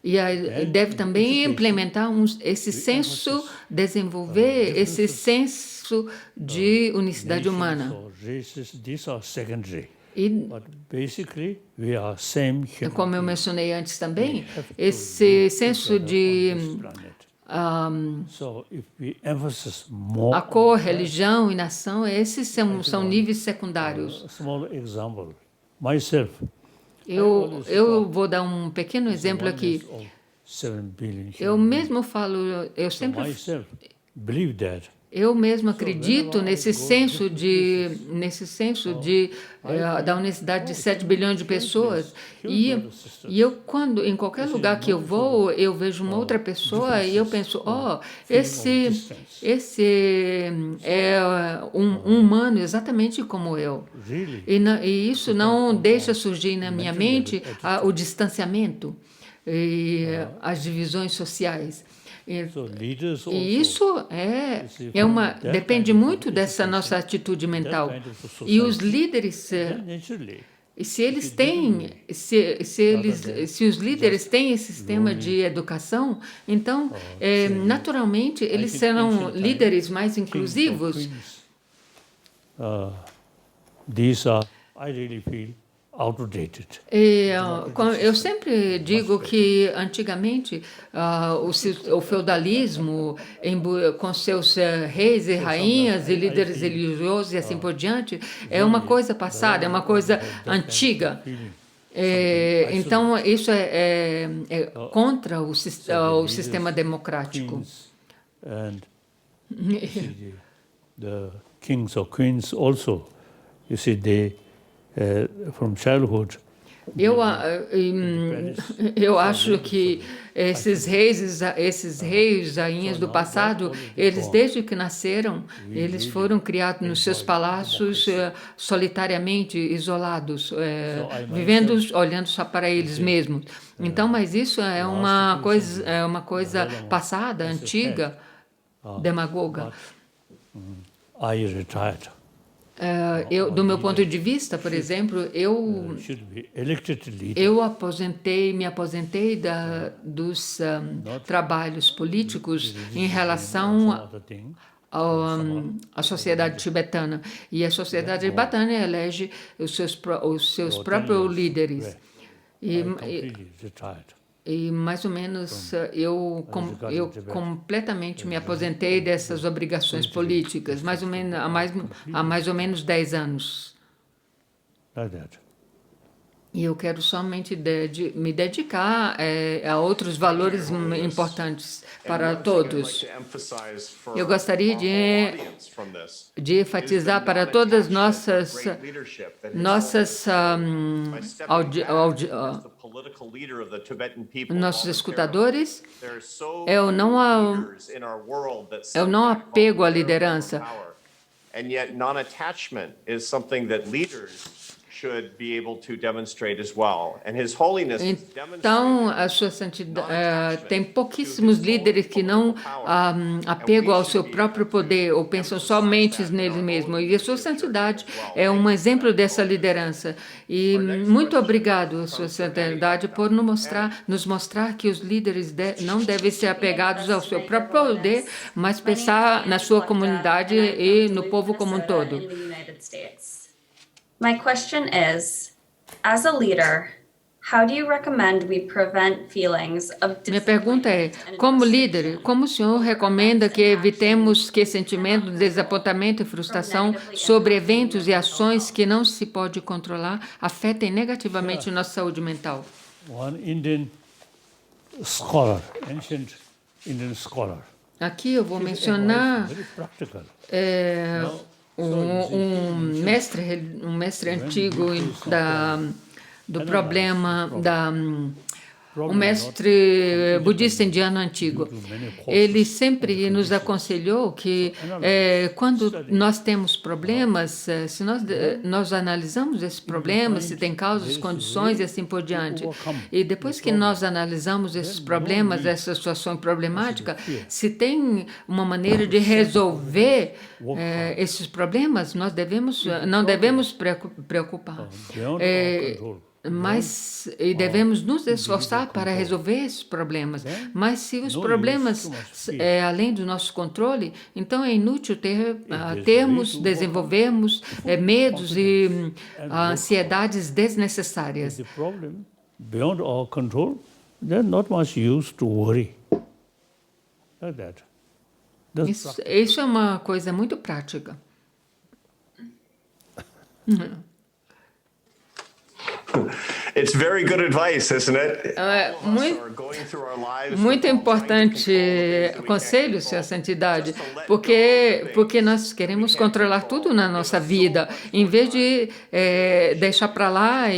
S2: E deve também implementar desenvolver esse senso de unicidade humana.
S3: These are secondary.
S2: E,
S3: But basically, we are same human.
S2: como eu mencionei antes também, esse senso de
S3: So if we emphasize more,
S2: a cor, religião e nação, esses são níveis secundários.
S3: a small example. Myself,
S2: Eu vou dar um pequeno exemplo aqui.
S3: 7 billion
S2: Eu
S3: human
S2: mesmo falo, eu
S3: beings.
S2: sempre
S3: Myself believe that.
S2: eu mesmo acredito nesse senso da honestidade de 7 bilhões de pessoas. E eu, quando, em qualquer lugar que eu vou, eu vejo uma outra pessoa e eu penso, esse é um humano exatamente como eu. E isso não deixa surgir na minha mente o distanciamento e as divisões sociais. E isso depende muito dessa nossa atitude mental. E os líderes, se os líderes têm esse sistema de educação, então, naturalmente, eles serão líderes mais inclusivos.
S3: These are, I really feel, outdated.
S2: Eu sempre digo que antigamente o feudalismo, com seus reis e rainhas e líderes religiosos e assim por diante, é uma coisa passada, é uma coisa antiga. Então, isso é contra o sistema democrático.
S3: And you see, the kings or queens also, you see, they from childhood.
S2: Eu acho que esses reis, rainhas do passado, eles desde que nasceram, eles foram criados nos seus palácios solitariamente, isolados, vivendo, olhando só para eles mesmos. Então, mas isso é uma coisa passada, antiga, demagoga.
S3: I retired.
S2: Do meu ponto de vista, por exemplo, eu me aposentei dos trabalhos políticos em relação à sociedade tibetana. E a sociedade tibetana elege os seus próprios líderes. E mais ou menos eu completamente me aposentei dessas obrigações políticas, há mais ou menos 10 anos. E eu quero somente me dedicar a outros valores importantes para todos. Eu gostaria de enfatizar para todas nossos escutadores, eu não apego à liderança.
S1: And yet non-attachment is something that leaders should be able to demonstrate as well. And His Holiness
S2: então, a sua santidade tem pouquíssimos líderes que não apegam ao seu próprio poder ou pensam somente nele mesmo. E a sua santidade é um exemplo dessa liderança. E muito obrigado, sua santidade, por nos mostrar que os líderes não devem ser apegados ao seu próprio poder, mas pensar na sua comunidade e no povo como um todo.
S7: My question is, as a leader, how do you recommend we prevent feelings of
S2: Minha pergunta é, como líder, como o senhor recomenda que evitemos que sentimento de desapontamento e frustração sobre eventos e ações que não se pode controlar afetem negativamente nossa saúde mental?
S3: One Indian scholar, ancient Indian scholar.
S2: Aqui eu vou mencionar um mestre antigo do problema um mestre budista indiano antigo. Ele sempre nos aconselhou que quando nós temos problemas, se nós analisamos esses problemas, se tem causas, condições e assim por diante, e depois que nós analisamos esses problemas, essa situação problemática, se tem uma maneira de resolver esses problemas, nós não devemos preocupar. Mas devemos nos esforçar para resolver esses problemas. Mas se os problemas além do nosso controle, então é inútil desenvolvermos medos e ansiedades desnecessárias.
S3: The problem beyond our control, there's not much use to worry. Like that.
S2: Isso é uma coisa muito prática.
S1: It's very good advice, isn't it?
S2: É
S1: All of us
S2: muito,
S1: are going through our lives
S2: muito
S1: trying to
S2: importante
S1: control the things that we
S2: conselho,
S1: can't
S2: Sua
S1: control.
S2: Santidade,
S1: Just to let
S2: porque,
S1: go of
S2: porque
S1: things
S2: nós queremos
S1: that we can't
S2: controlar
S1: control.
S2: tudo na
S1: Give
S2: nossa
S1: us so
S2: vida,
S1: much
S2: em
S1: more
S2: vez
S1: time.
S2: de deixar para lá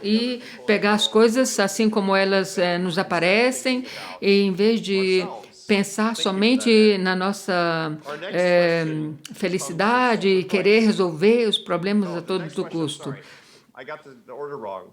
S2: e pegar as coisas assim como elas nos aparecem, e em vez de pensar somente na nossa felicidade e querer resolver os problemas a
S1: The
S2: todo
S1: next question,
S2: custo.
S1: sorry, I got the order wrong.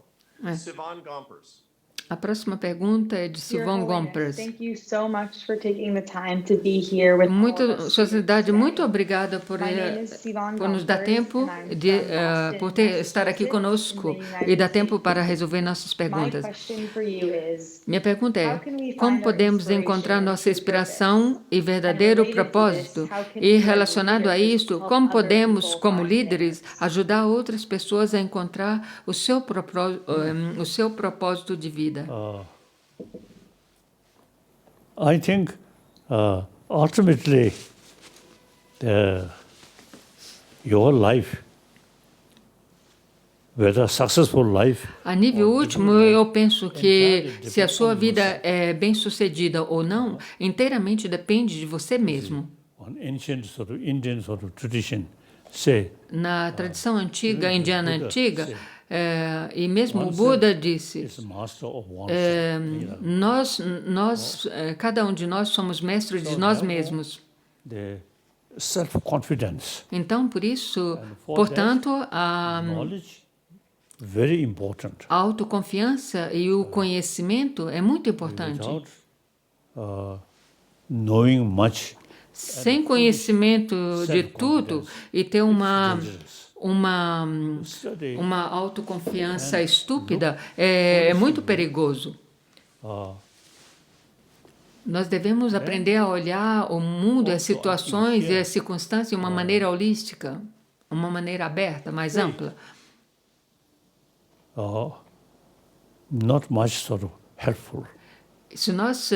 S1: Sivan Gompers.
S2: A próxima pergunta é de
S8: Your
S2: Silvão
S8: Holiness,
S2: Gompers.
S8: thank you so much for taking the time to be here with all of
S2: Muito,
S8: us
S2: Sua
S8: here
S2: Santidade,
S8: today.
S2: muito obrigada
S8: My name is Sivan
S2: por nos dar
S8: Gompers,
S2: tempo
S8: and I'm
S2: de
S8: from Boston,
S2: por estar aqui
S8: Massachusetts,
S2: conosco
S8: in the United
S2: e dar tempo para
S8: States.
S2: resolver nossas
S8: My
S2: perguntas.
S8: question for you is,
S2: Minha pergunta
S8: how
S2: é:
S8: can we
S2: como
S8: find our
S2: podemos encontrar
S8: inspiration
S2: nossa
S8: and true
S2: inspiração
S8: purpose?
S2: e
S8: And
S2: verdadeiro
S8: related to
S2: propósito?
S8: this, how can
S2: E
S8: we as
S2: relacionado a
S8: leaders
S2: isto,
S8: help
S2: como
S8: other
S2: podemos,
S8: people
S2: como
S8: find
S2: líderes,
S8: theirs?
S2: ajudar outras pessoas a encontrar o seu propósito de vida?
S3: I think ultimately your life, whether successful life,
S2: A nível último, eu penso que se a sua vida é bem-sucedida ou não, inteiramente depende de você mesmo.
S3: on ancient sort of Indian sort of tradition, say
S2: Na tradição antiga, indiana
S3: Buddha
S2: antiga,
S3: said,
S2: e mesmo o
S3: oneself
S2: Buda disse,
S3: is master of oneself.
S2: cada um de nós somos mestres de nós mesmos.
S3: The self-confidence,
S2: Então, por isso,
S3: for
S2: portanto, a
S3: knowledge, very important.
S2: autoconfiança e o conhecimento é muito importante.
S3: Without knowing much,
S2: Sem conhecimento de tudo e ter uma
S3: study
S2: autoconfiança estúpida é muito perigoso. Nós devemos aprender a olhar o mundo, as situações e as circunstâncias de uma maneira holística, uma maneira aberta, mais ampla.
S3: not much sort of helpful.
S2: Se nós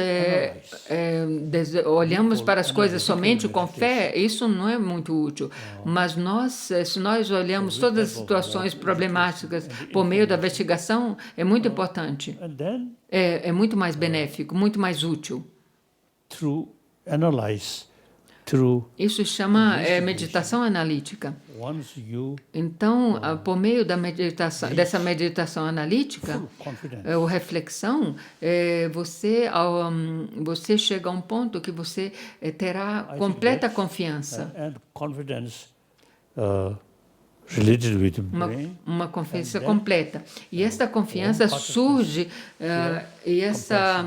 S2: olhamos para as coisas somente com fé, isso não é muito útil. Mas se nós olhamos todas as situações problemáticas por meio da investigação, é muito importante.
S3: And then
S2: É muito mais benéfico, muito mais útil.
S3: through analyze, through
S2: Isso chama meditação analítica.
S3: once you
S2: Então, por meio dessa meditação analítica,
S3: confidence,
S2: ou reflexão, você chega a um ponto que você terá completa confiança.
S3: and confidence related with brain,
S2: Uma confiança completa. E esta confiança surge, e essa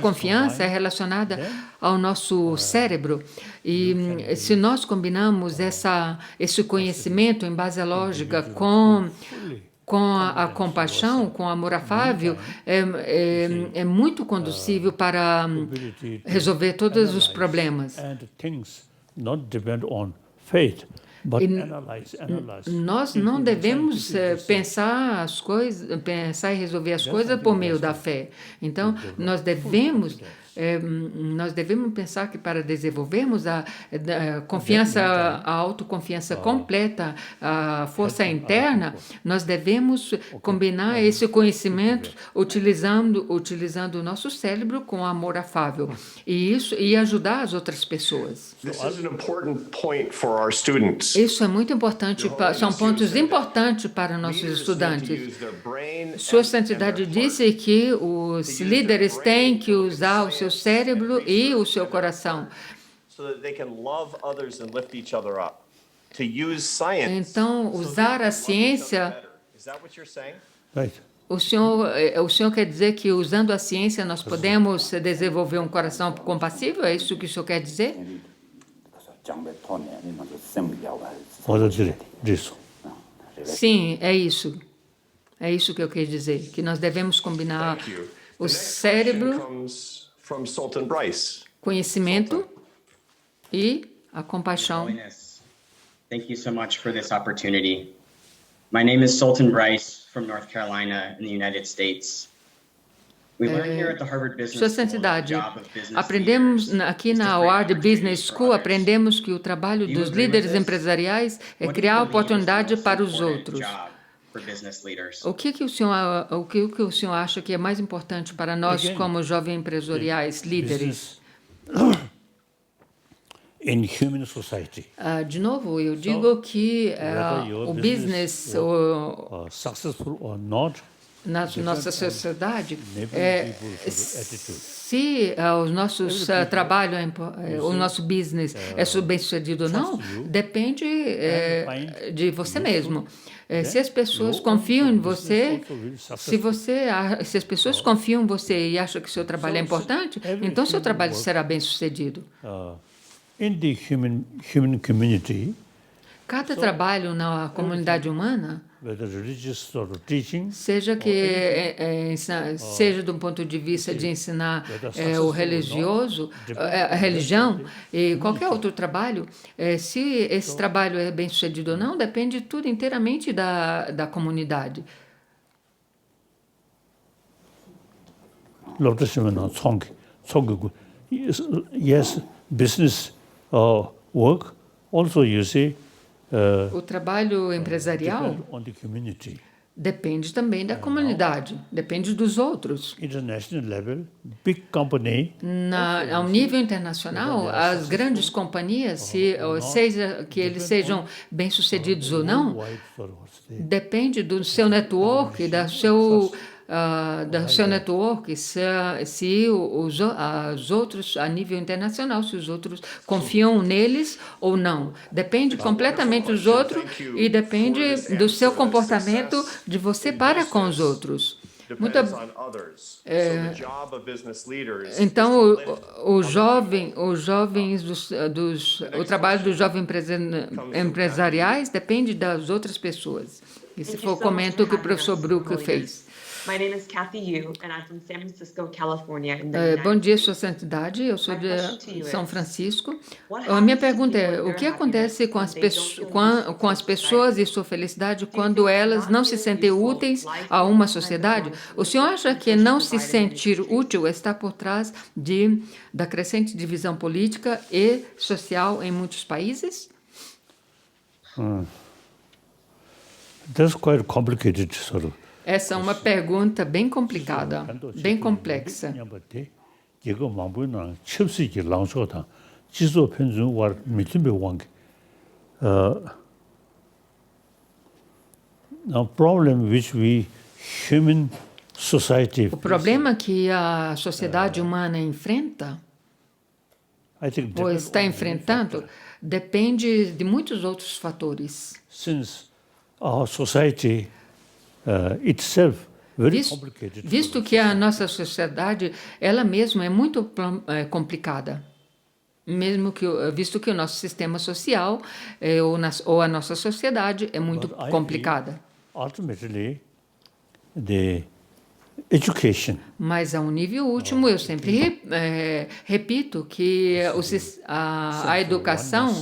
S2: confiança é relacionada ao nosso cérebro. E se nós combinamos esse conhecimento em base à lógica com a compaixão, com o amor afável, é muito conduzível para resolver todos os problemas.
S3: and things not depend on faith, but analyze.
S2: Nós não devemos pensar e resolver as coisas por meio da fé. Então, nós devemos pensar que para desenvolvermos a confiança, a autoconfiança completa, a força interna, nós devemos combinar esse conhecimento utilizando o nosso cérebro com amor afável e ajudar as outras pessoas.
S1: This is an important point for our students.
S2: Isso é muito importante, são pontos importantes para nossos estudantes. Sua Santidade disse que os líderes têm que usar o seu cérebro e o seu coração. Então, usar a ciência.
S3: Right.
S2: O senhor quer dizer que usando a ciência nós podemos desenvolver um coração compassivo? É isso que o senhor quer dizer?
S3: This.
S2: Sim, é isso. É isso que eu quis dizer, que nós devemos combinar o cérebro, conhecimento e a compaixão.
S9: Holiness, thank you so much for this opportunity. My name is Sultan Bryce from North Carolina in the United States. We learn here at the Harvard Business
S2: Sua
S9: School that the
S2: Santidade,
S9: job of business
S2: aprendemos
S9: leaders
S2: aqui
S9: is to
S2: na
S9: create
S2: Harvard Business
S9: opportunities for
S2: School,
S9: others.
S2: aprendemos que o trabalho dos líderes empresariais é
S9: What do you
S2: criar
S9: believe is the
S2: oportunidade
S9: most
S2: para os
S9: important
S2: outros.
S9: job for business leaders.
S2: O que o senhor acha que é mais importante para nós
S3: Again,
S2: como jovens empresariais, líderes?
S3: Business in human society,
S2: De novo, eu digo que
S3: whether your
S2: o
S3: business
S2: business
S3: successful or not,
S2: na nossa sociedade,
S3: enabling people sort of attitude.
S2: se os nossos trabalho, o nosso business é bem sucedido ou não, depende de você mesmo. Se as pessoas confiam em você, se as pessoas confiam em você e acham que seu trabalho é importante, então seu trabalho será bem sucedido.
S3: In the human community,
S2: Cada trabalho na comunidade humana,
S3: whether religious or teaching,
S2: seja seja do ponto de vista de ensinar o religioso, a religião e qualquer outro trabalho, se esse trabalho é bem sucedido ou não, depende tudo inteiramente da comunidade.
S3: yes, business work also you see
S2: O trabalho empresarial
S3: depend on the community.
S2: depende também da comunidade, depende dos outros.
S3: International level, big company,
S2: Ao nível internacional, as grandes companhias, seja que eles sejam bem-sucedidos ou não,
S3: wide for what's there.
S2: depende do seu network, do seu network, se os outros, a nível internacional, se os outros confiam neles ou não. Depende completamente dos outros e depende do seu comportamento de você para com os outros.
S1: Depends on others. So the job of business leaders is
S2: Então,
S1: to lift
S2: o trabalho dos jovens empresariais depende das outras pessoas. Esse foi o comentário que o professor Brook fez.
S10: My name is Kathy Yu, and I'm from San Francisco, California. In the
S2: Bom
S10: United
S2: dia, Sua Santidade. Eu sou de São Francisco. A minha pergunta é: o que acontece com as pessoas e sua felicidade quando elas não se sentem úteis a uma sociedade? O senhor acha que não se sentir útil está por trás da crescente divisão política e social em muitos países?
S3: That's quite complicated sort of.
S2: Essa é uma pergunta bem complicada, bem complexa.
S3: 이거 망부는 첩시기 랑소다. 지소 편중 와 미침배 왕. Now problem which we human society
S2: O problema que a sociedade humana enfrenta,
S3: I think
S2: ou está enfrentando, depende de muitos outros fatores.
S3: since our society itself very complicated.
S2: Visto que a nossa sociedade, ela mesma é muito complicada. Visto que o nosso sistema social ou a nossa sociedade é muito complicada.
S3: Ultimately, the education.
S2: Mas, a um nível último, eu sempre repito que a educação,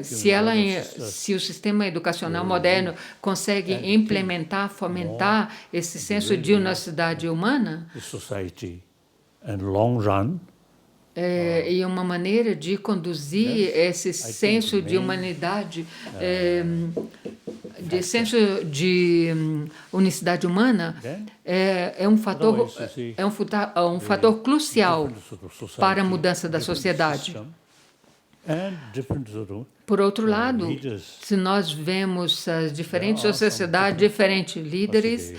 S2: se o sistema educacional moderno consegue implementar, fomentar esse senso de honestidade humana,
S3: The society and long run,
S2: e uma maneira de conduzir esse senso de humanidade, de senso de unicidade humana, é um fator crucial para a mudança da sociedade. Por outro lado, se nós vemos as diferentes sociedades, diferentes líderes,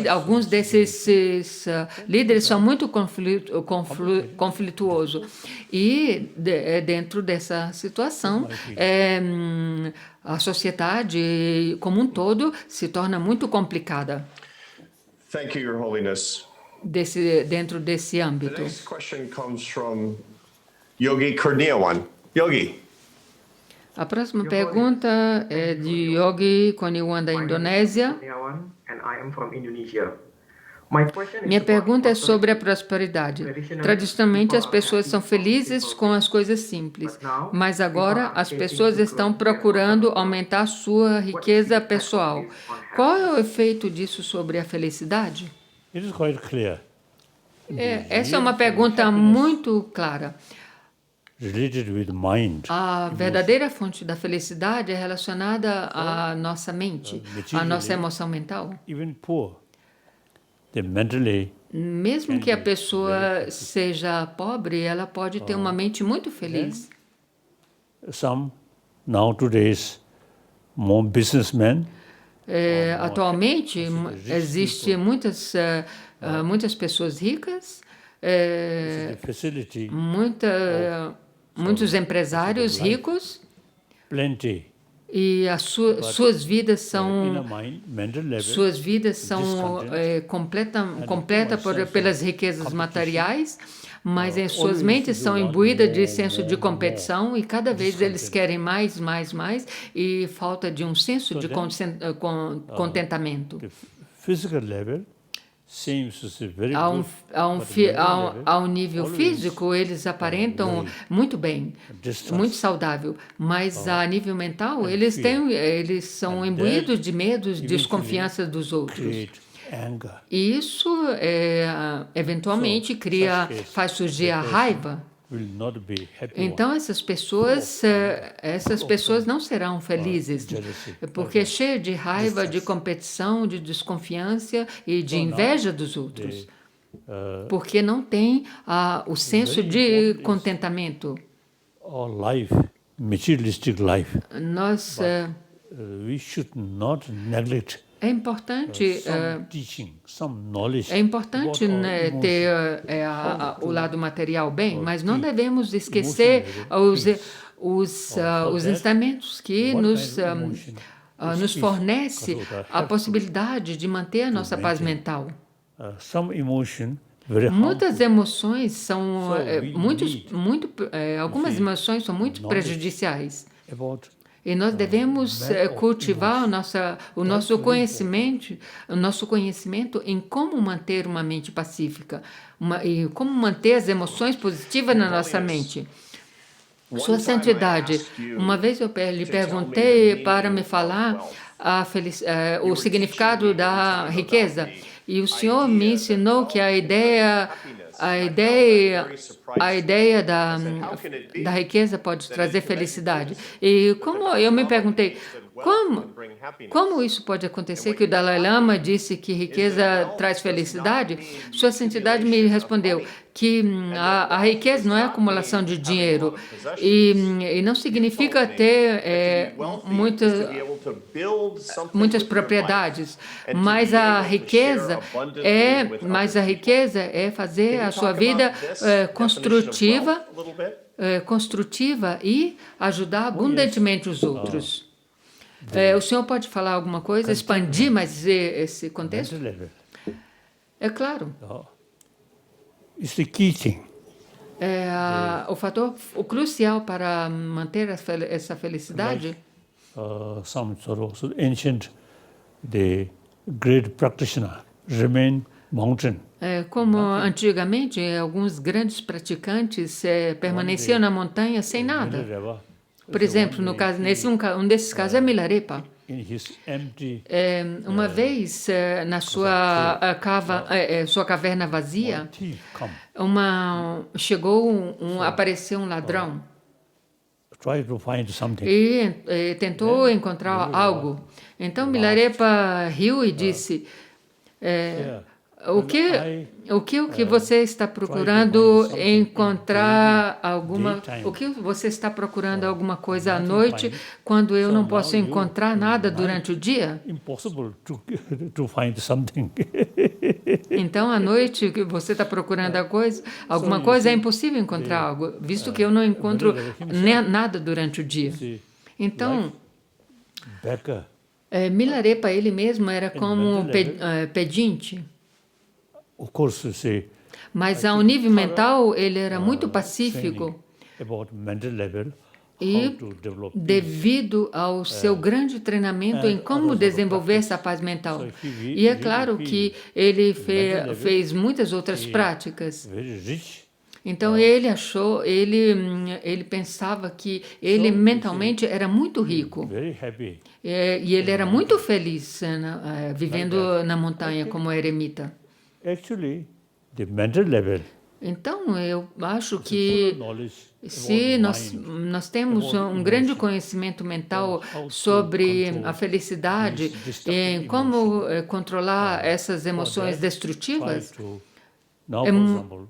S2: alguns desses líderes são muito conflituosos. E dentro dessa situação, a sociedade como um todo se torna muito complicada.
S1: Thank you, Your Holiness.
S2: Dentro desse
S1: The
S2: âmbito.
S1: next question comes from Yogi Kurniawan. Yogi.
S2: A próxima pergunta é de Yogi Kurniawan, da Indonésia. Minha pergunta é sobre a prosperidade. Tradicionalmente, as pessoas são felizes com as coisas simples, mas agora as pessoas estão procurando aumentar sua riqueza pessoal. Qual é o efeito disso sobre a felicidade?
S3: it is quite clear.
S2: Essa é uma pergunta muito clara.
S3: related with mind.
S2: A verdadeira fonte da felicidade é relacionada à nossa mente, à nossa emoção mental.
S3: Even poor, they mentally
S2: Mesmo que a pessoa seja pobre, ela pode ter uma mente muito feliz.
S3: some nowadays more businessmen
S2: Atualmente, existem muitas pessoas ricas,
S3: the facility
S2: muitos empresários ricos,
S3: plenty.
S2: e suas vidas
S3: In a
S2: são
S3: mental level,
S2: completa pelas riquezas materiais, mas em suas mentes são imbuídas de senso de competição e cada vez eles querem mais, e falta de um senso de contentamento.
S3: the physical level seems to be very
S2: Ao
S3: good.
S2: ao nível físico, eles aparentam muito bem, muito saudável, mas a nível mental, eles são imbuídos de medos, desconfiança dos outros.
S3: Create anger.
S2: E isso, eventualmente, faz surgir a raiva.
S3: Will not be happy.
S2: Então, essas pessoas não serão felizes, porque é cheio de raiva, de competição, de desconfiança e de inveja dos outros, porque não tem o senso de contentamento.
S3: Our life, materialistic life,
S2: Nós,
S3: we should not neglect
S2: é importante
S3: some teaching, some knowledge.
S2: né, ter o lado material bem, mas não devemos esquecer os ensinamentos que nos fornece a possibilidade de manter a nossa paz mental.
S3: Some emotion very
S2: Muitas
S3: harmful.
S2: emoções são algumas emoções são muito prejudiciais.
S3: About
S2: E nós devemos cultivar o nosso conhecimento em como manter uma mente pacífica e como manter as emoções positivas na nossa mente. Sua Santidade, uma vez eu lhe perguntei para me falar o significado da riqueza, e o Senhor me ensinou que a ideia da riqueza pode trazer felicidade. E como eu me perguntei, como isso pode acontecer, que o Dalai Lama disse que riqueza traz felicidade? Sua Santidade me respondeu que a riqueza não é acumulação de dinheiro e não significa ter muitas propriedades, mas a riqueza é fazer a sua vida construtiva e ajudar abundantemente os outros. O senhor pode falar alguma coisa, expandir mais esse contexto?
S3: mental level.
S2: É claro.
S3: It's the key thing.
S2: O crucial para manter essa felicidade,
S3: Some sort of ancient, the great practitioner remain mountain.
S2: como antigamente alguns grandes praticantes permaneciam na montanha sem nada. Por exemplo, no caso, um desses casos é Milarepa.
S3: In his empty
S2: Uma vez, na sua caverna vazia,
S3: thief come,
S2: apareceu um ladrão
S3: try to find something.
S2: e tentou encontrar algo. Então Milarepa riu e disse: o que você está procurando encontrar o que você está procurando alguma coisa à noite quando eu não posso encontrar nada durante o dia?
S3: Impossible to find something.
S2: Então à noite que você está procurando alguma coisa, é impossível encontrar algo, visto que eu não encontro nada durante o dia. Então
S3: Beggar.
S2: Milarepa ele mesmo era como um pedinte.
S3: Of course, you say
S2: Mas ao nível mental ele era muito pacífico
S3: about mental level,
S2: e
S3: how to develop peace.
S2: devido ao seu grande treinamento em como desenvolver essa paz mental. E é claro que ele fez muitas outras práticas.
S3: Very rich.
S2: Então ele pensava que ele mentalmente era muito rico.
S3: Very happy.
S2: E ele era muito feliz vivendo na montanha como eremita.
S3: Actually, the mental level
S2: Então, eu acho
S3: It's a
S2: que
S3: full knowledge
S2: se
S3: about
S2: nós,
S3: mind,
S2: nós temos
S3: about
S2: um grande
S3: emotion,
S2: conhecimento mental
S3: how to
S2: sobre
S3: control
S2: a felicidade
S3: these destructive
S2: e como
S3: emotions.
S2: controlar essas
S3: For
S2: emoções
S3: that,
S2: destrutivas,
S3: try to, now,
S2: é
S3: for
S2: mu-
S3: example,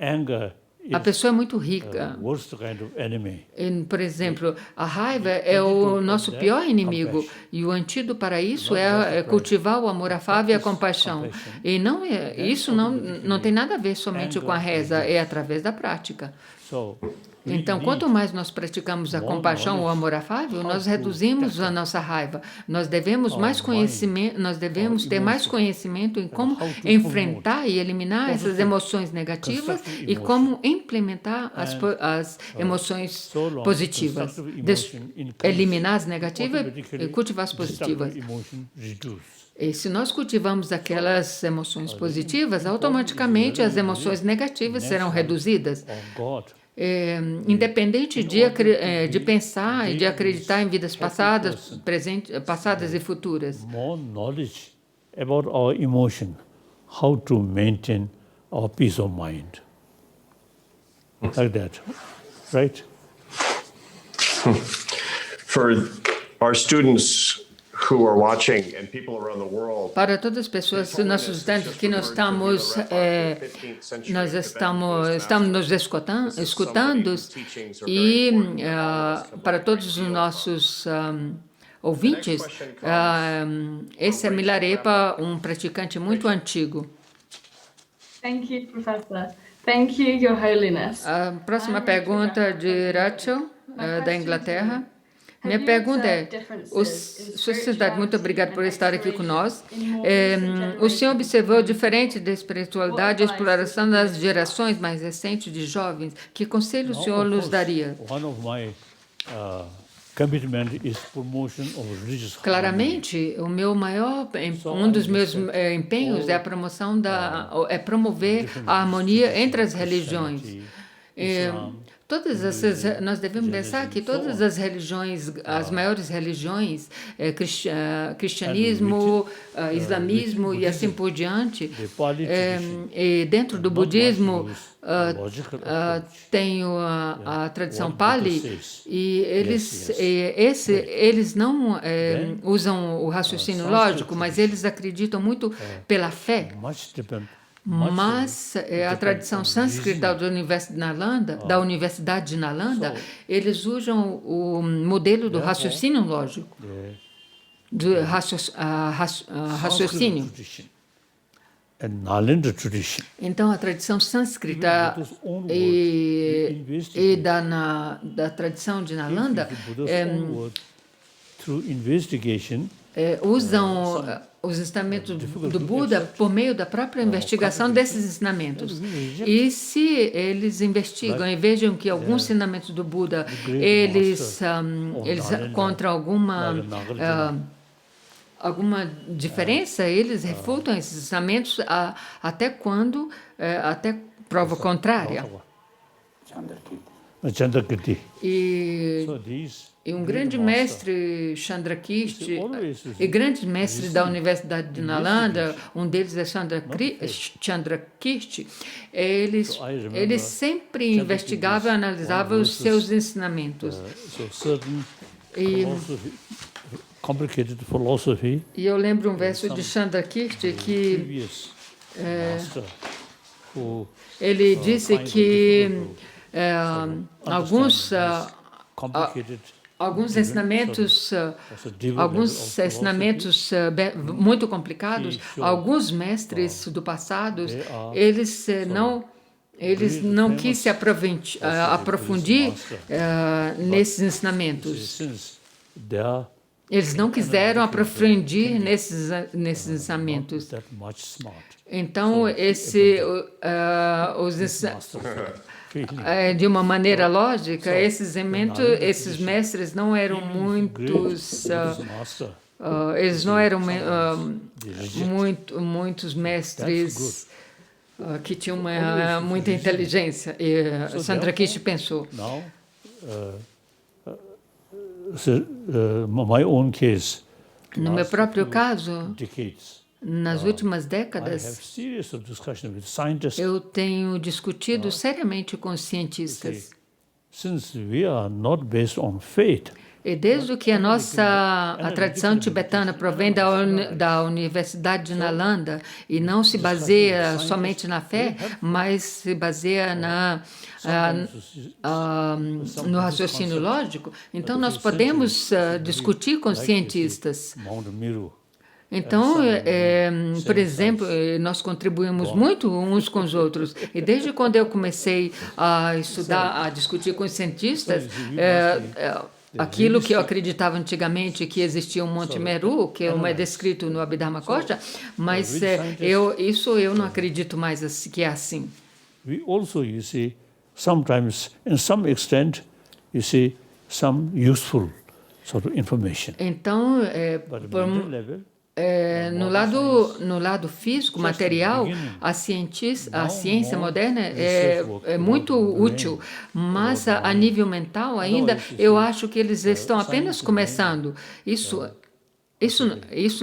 S3: anger
S2: a
S3: is
S2: pessoa é muito
S3: the
S2: rica.
S3: worst kind of enemy.
S2: Por exemplo, a raiva é o nosso pior inimigo
S3: Compassion.
S2: e o antídoto para isso
S3: Not just the
S2: é cultivar o amor afável e a
S3: practice
S2: compaixão.
S3: compassion,
S2: E não isso não tem nada a ver somente com a
S3: anger
S2: reza,
S3: reduces.
S2: é através da prática.
S3: So, we
S2: Então,
S3: need
S2: quanto mais nós praticamos a
S3: more
S2: compaixão ou
S3: knowledge
S2: amor afável,
S3: how
S2: nós
S3: to
S2: reduzimos a
S3: tackle
S2: nossa raiva. Nós devemos
S3: our
S2: mais
S3: mind,
S2: conhecimento, nós devemos ter mais
S3: emotion,
S2: conhecimento em como
S3: how to
S2: enfrentar e eliminar essas
S3: positive,
S2: emoções negativas
S3: constructive
S2: e como implementar as emoções
S3: so long
S2: positivas.
S3: constructive emotion increase,
S2: Eliminar as negativas e
S3: automatically
S2: cultivar as positivas.
S3: destructive emotion reduce.
S2: E se nós cultivamos aquelas emoções positivas, automaticamente as emoções negativas serão reduzidas.
S3: On God,
S2: Independente de pensar e de acreditar em vidas passadas, passadas e futuras.
S3: more knowledge about our emotion, how to maintain our peace of mind. Like that, right?
S1: For our students who are watching and people around the world,
S2: Para todas as pessoas, nossos estudantes que nós estamos nos escutando e para todos os nossos ouvintes, esse é Milarepa, um praticante muito antigo.
S8: Thank you, Professor. Thank you, Your Holiness.
S2: A próxima pergunta de Rachel, da Inglaterra. Minha pergunta é, Sua Santidade, muito obrigado por estar aqui conosco. O senhor observou diferente da espiritualidade e exploração das gerações mais recentes de jovens? Que conselho o senhor nos daria?
S3: One of my commitment is promotion of religious harmony.
S2: Claramente, um dos meus empenhos é a promoção é promover a harmonia entre as religiões. Nós devemos pensar que todas as religiões, as maiores religiões, cristianismo, islamismo e assim por diante, e dentro do budismo tem a tradição Pali e eles não usam o raciocínio lógico, mas eles acreditam muito pela fé. Mas a tradição sânscrita da Universidade de Nalanda, eles usam o modelo do raciocínio lógico, do raciocínio. Então, a tradição sânscrita e da tradição de Nalanda usam os ensinamentos do Buda por meio da própria investigação desses ensinamentos. E se eles investigam e vejam que alguns ensinamentos do Buda, eles encontram alguma diferença, eles refutam esses ensinamentos até prova contrária. E um grande mestre, Chandrakirti, e grandes mestres da Universidade de Nalanda, um deles é Chandrakirti, eles sempre investigavam e analisavam os seus ensinamentos. E eu lembro um verso de Chandrakirti que ele disse que alguns ensinamentos muito complicados, alguns mestres do passado, eles não quis se aprofundir nesses ensinamentos. Eles não quiseram aprofundir nesses ensinamentos. Então, de uma maneira lógica, esses mestres não eram muitos mestres que tinham muita inteligência. E Chandrakirti pensou.
S3: My own case,
S2: no meu próprio caso, Nas últimas
S3: I have
S2: décadas,
S3: serious discussion with scientists.
S2: eu tenho discutido seriamente com cientistas.
S3: Since we are not based on faith,
S2: E desde que a tradição tibetana provém da Universidade de Nalanda e não se baseia somente na fé, mas se baseia no raciocínio lógico, então nós podemos discutir com cientistas.
S3: Mount Meru,
S2: Então, por exemplo, nós contribuímos muito uns com os outros. E desde quando eu comecei a estudar, a discutir com os cientistas, aquilo que eu acreditava antigamente que existia um Monte Meru, que é descrito no Abhidharma Kosa, mas eu não acredito mais que é assim.
S3: we also, you see, sometimes, in some extent, you see, some useful sort of information.
S2: Então,
S3: But at that level,
S2: no lado físico, material, a ciência moderna é muito útil, mas a nível mental ainda, eu acho que eles estão apenas começando. Isso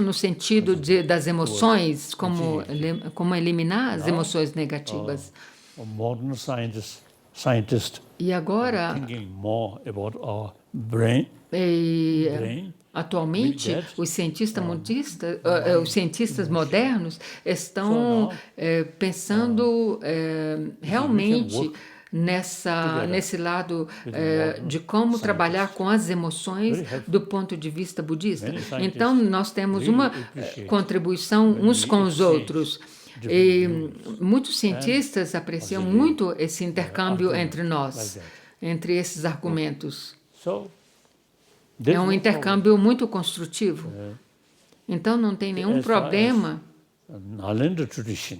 S2: no sentido das emoções, como eliminar as emoções negativas.
S3: modern scientists
S2: E agora,
S3: thinking more about our brain,
S2: atualmente, os cientistas modernos estão pensando realmente nesse lado de como trabalhar com as emoções do ponto de vista budista. Então, nós temos uma contribuição uns com os outros. E muitos cientistas apreciam muito esse intercâmbio entre nós, entre esses argumentos.
S3: So,
S2: É um intercâmbio muito construtivo. Então, não tem nenhum problema
S3: Nalanda tradition,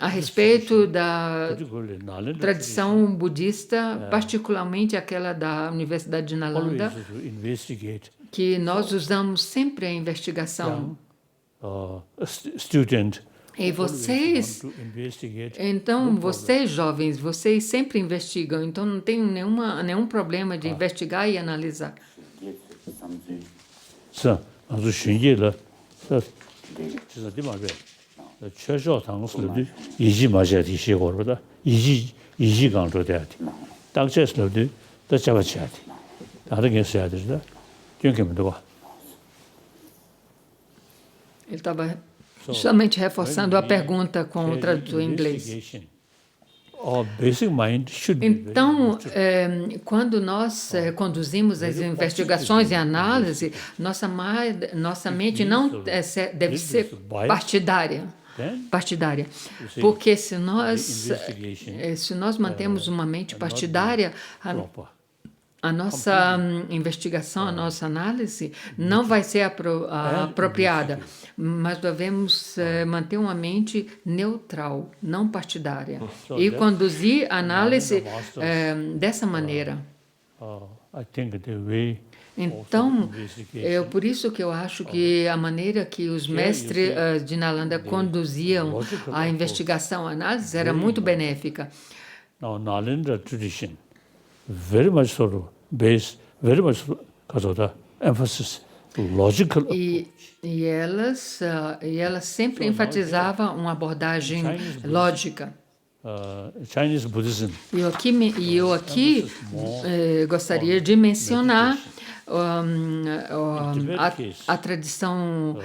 S2: a respeito da
S3: particularly Nalanda
S2: tradição budista, particularmente aquela da Universidade de Nalanda,
S3: always to investigate
S2: que nós usamos sempre a investigação.
S3: Student.
S2: E vocês,
S3: Want to investigate.
S2: então, vocês jovens, vocês sempre investigam, então não tem nenhum problema de investigar e analisar.
S3: So, also Xunye le, 진짜 네 말에 최저 당스럽디 이지 맞아야 돼 시고로다 이지 강도 돼야 돼 당체스럽디 더 잡아줘야 돼 다른 게 있어야 되다 경험도 봐.
S2: Ele estava justamente reforçando a pergunta com o tradutor em inglês.
S3: Our basic mind should be very
S2: Então, quando nós conduzimos as investigações e análise, nossa mente não deve ser partidária. Porque se nós mantemos uma mente partidária,
S3: proper.
S2: a nossa investigação, a nossa análise não vai ser apropriada, mas devemos manter uma mente neutral, não partidária, e conduzir a análise dessa maneira.
S3: I think the way
S2: Então, por isso que eu acho que a maneira que os mestres de Nalanda conduziam a investigação, a análise, era muito benéfica.
S3: now Nalanda tradition very much sort of based very much because of the emphasis logical
S2: E elas sempre enfatizavam uma abordagem lógica.
S3: Chinese Buddhism
S2: E eu aqui gostaria de mencionar a tradição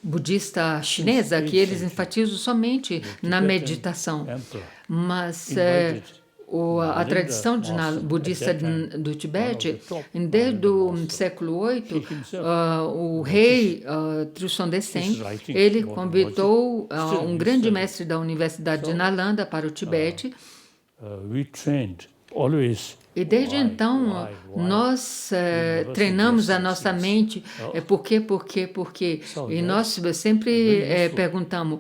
S2: budista chinesa, que eles enfatizam somente na meditação. Mas a tradição budista do Tibete, desde o século VIII, o rei Trishul Detsen, ele convidou um grande mestre da Universidade de Nalanda para o Tibete.
S3: we trained always
S2: E desde então, nós treinamos a nossa mente, por quê? E nós sempre perguntamos,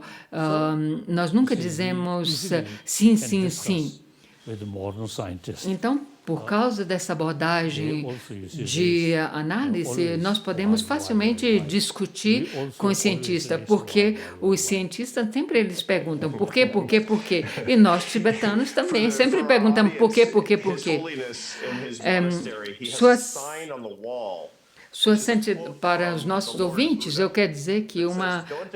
S2: nós nunca dizemos sim, sim, sim.
S3: with modern scientists.
S2: Então, por causa dessa abordagem de análise, nós podemos facilmente discutir com os cientistas, porque os cientistas sempre eles perguntam por quê? E nós tibetanos também sempre perguntamos por quê? Para os nossos ouvintes, eu quero dizer que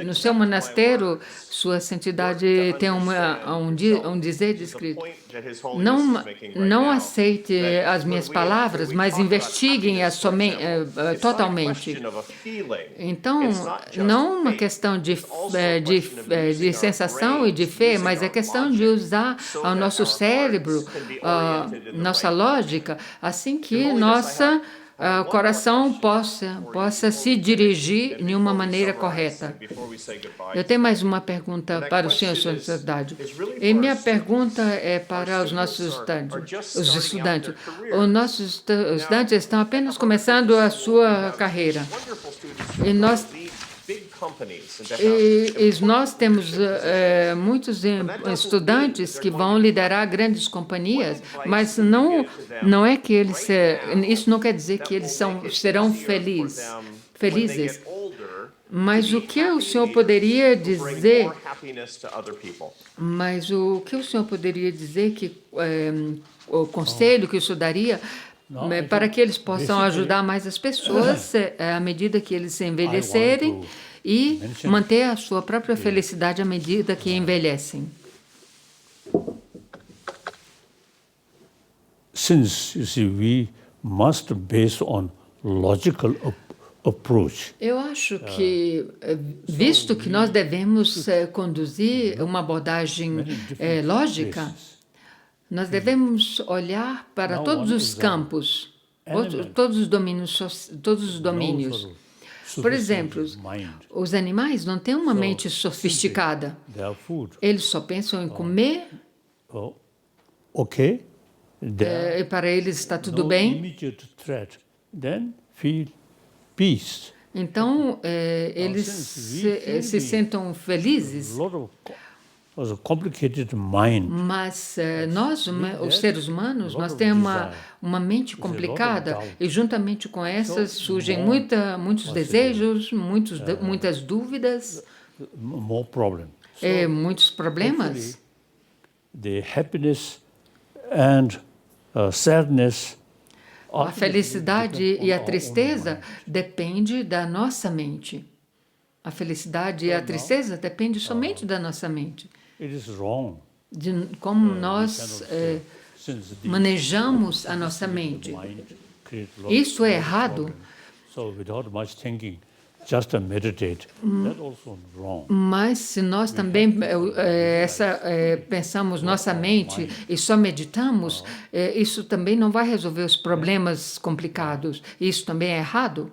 S2: no seu monastério, sua santidade tem um dizer descrito. Não aceite as minhas palavras, mas investiguem-as totalmente. Então, não uma questão de sensação e de fé, mas é questão de usar o nosso cérebro, nossa lógica, assim que nossa coração possa se dirigir de uma maneira correta. Eu tenho mais uma pergunta para o senhor, sua santidade. E minha pergunta é para os nossos estudantes. Os nossos estudantes estão apenas começando a sua carreira. E nós temos muitos estudantes que vão liderar grandes companhias, mas não é que isso não quer dizer que eles serão felizes. Mas o que o senhor poderia dizer? Mas o que o senhor poderia dizer que o conselho que o senhor daria para que eles possam ajudar mais as pessoas à medida que eles se envelhecerem e manter a sua própria felicidade à medida que envelhecem?
S3: Since, you see, we must base on logical approach.
S2: Eu acho que, visto que nós devemos conduzir uma abordagem lógica, nós devemos olhar para todos os campos, todos os domínios. Por exemplo, os animais não têm uma mente sofisticada. Eles só pensam em comer. E para eles está tudo bem. Então, eles se sentam felizes. Mas nós, os seres humanos, nós temos uma mente complicada e juntamente com essas surgem muitos desejos, muitas dúvidas, muitos problemas.
S3: The happiness and sadness.
S2: A felicidade e a tristeza dependem da nossa mente. A felicidade e a tristeza dependem somente da nossa mente. De como nós manejamos a nossa mente. Isso é errado. Mas se nós também pensamos nossa mente e só meditamos, isso também não vai resolver os problemas complicados. Isso também é errado.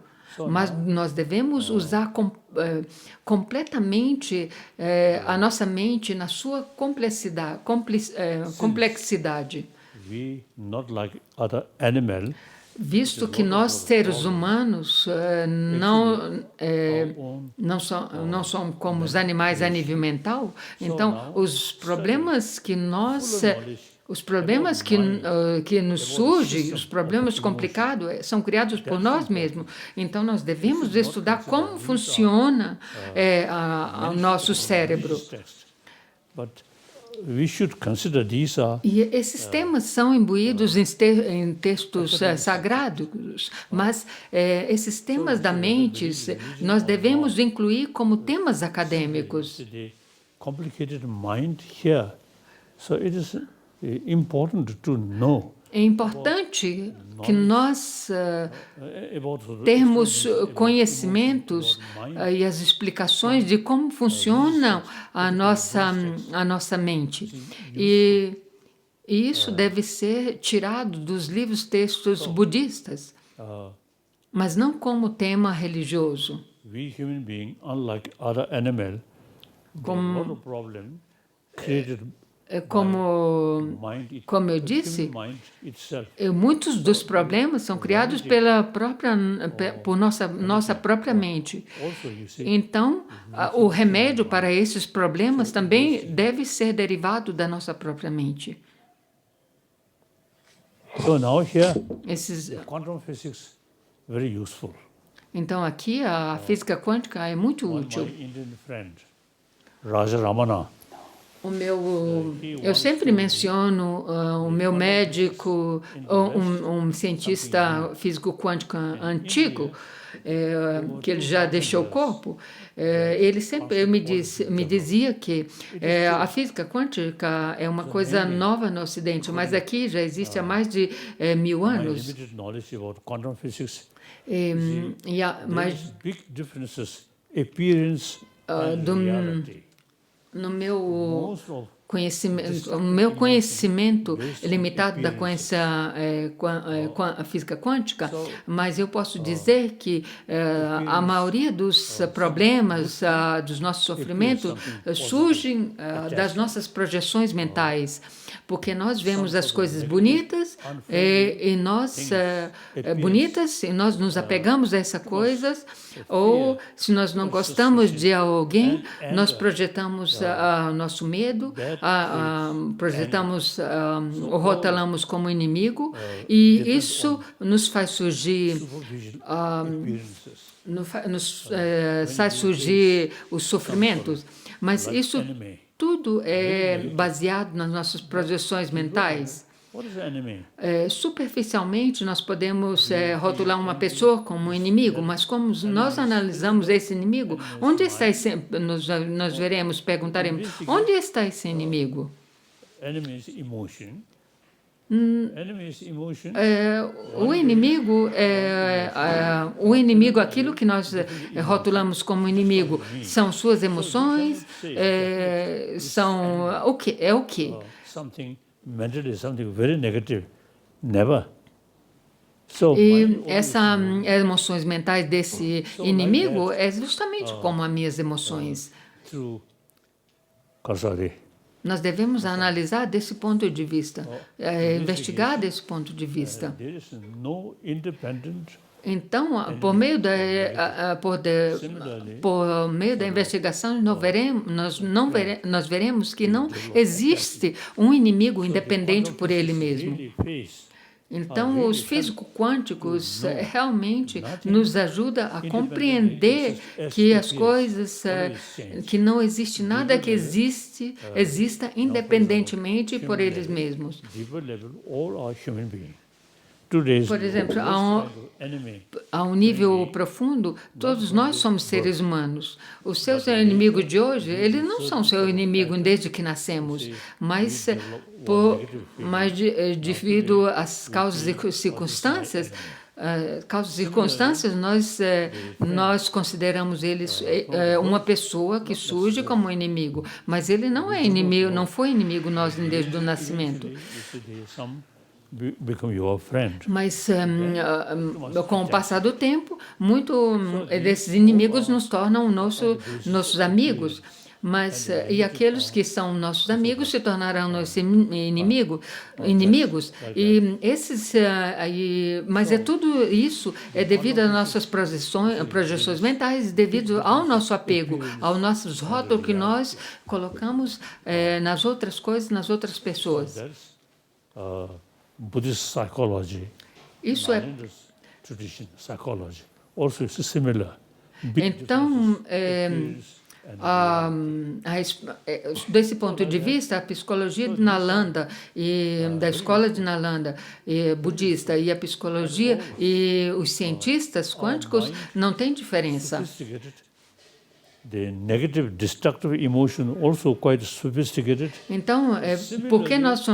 S2: Mas nós devemos usar completamente a nossa mente na sua complexidade. Visto que nós, seres humanos, não somos como os animais a nível mental, então os problemas que nos surgem, os problemas complicados, são criados por nós mesmos. Então, nós devemos estudar como funciona o nosso cérebro. E esses temas são imbuídos em textos sagrados, mas esses temas da mente nós devemos incluir como temas acadêmicos. É importante que nós termos conhecimentos e as explicações de como funciona a nossa mente. E isso deve ser tirado dos livros textos budistas, mas não como tema religioso. Como eu disse, muitos dos problemas são criados por nossa própria mente. Então, o remédio para esses problemas também deve ser derivado da nossa própria mente.
S3: Quantum physics very useful.
S2: Então, aqui a física quântica é muito útil.
S3: My Indian friend, Raja Ramana,
S2: Eu sempre menciono o meu médico, um cientista físico quântico antigo, que ele já deixou o corpo. Ele sempre me dizia que a física quântica é uma coisa nova no Ocidente, mas aqui já existe há mais de 1000 anos.
S3: Limited knowledge about quantum physics.
S2: Mas
S3: Big differences, appearance and reality.
S2: no meu
S3: Most of
S2: conhecimento, o meu conhecimento é limitado da física quântica, mas eu posso dizer que a maioria dos problemas, dos nossos sofrimentos, surgem das nossas projeções mentais, porque nós vemos as coisas bonitas e nós bonitas e nós nos apegamos a essas coisas, ou se nós não gostamos de alguém, nós projetamos o nosso medo, projetamos ou rotulamos como inimigo, e isso nos faz surgir faz surgir os sofrimentos, mas isso tudo é baseado nas nossas projeções mentais.
S3: what is the enemy?
S2: Superficialmente, nós podemos rotular uma pessoa como um inimigo, mas como nós analisamos esse inimigo, onde está esse, nós veremos, perguntaremos, onde está esse inimigo?
S3: Enemy is emotion. Enemy is emotion.
S2: O inimigo, aquilo que nós rotulamos como inimigo, são suas emoções, são o que? É o que?
S3: Something mentally, something very negative. Never.
S2: E essas emoções mentais desse inimigo é justamente como as minhas emoções.
S3: Through Kasari.
S2: Nós devemos analisar desse ponto de vista, investigar desse ponto de vista.
S3: There is no independent.
S2: Então, por meio da investigação, nós veremos que não existe um inimigo independente por ele mesmo. Então, os físicos quânticos realmente nos ajudam a compreender que as coisas, que não existe nada que exista independentemente por eles mesmos. Por exemplo, a um nível profundo, todos nós somos seres humanos. Os seus inimigos de hoje, eles não são seu inimigo desde que nascemos, mas devido às causas e circunstâncias, nós consideramos eles uma pessoa que surge como inimigo, mas ele não é inimigo, não foi inimigo nosso desde o nascimento.
S3: Become your friend.
S2: Mas com o passar do tempo, desses inimigos nos tornam nossos amigos. E aqueles que são nossos amigos se tornarão nossos inimigos. Mas tudo isso é devido às nossas projeções mentais, devido ao nosso apego, aos nossos rótulos que nós colocamos nas outras coisas, nas outras pessoas.
S3: Buddhist psychology.
S2: Isso é
S3: tradition, psychology. Also, it's similar.
S2: Então, desse ponto de vista, a psicologia de Nalanda da escola de Nalanda budista e a psicologia e os cientistas quânticos não têm diferença.
S3: The negative, destructive emotion also quite sophisticated.
S2: Então, porque nós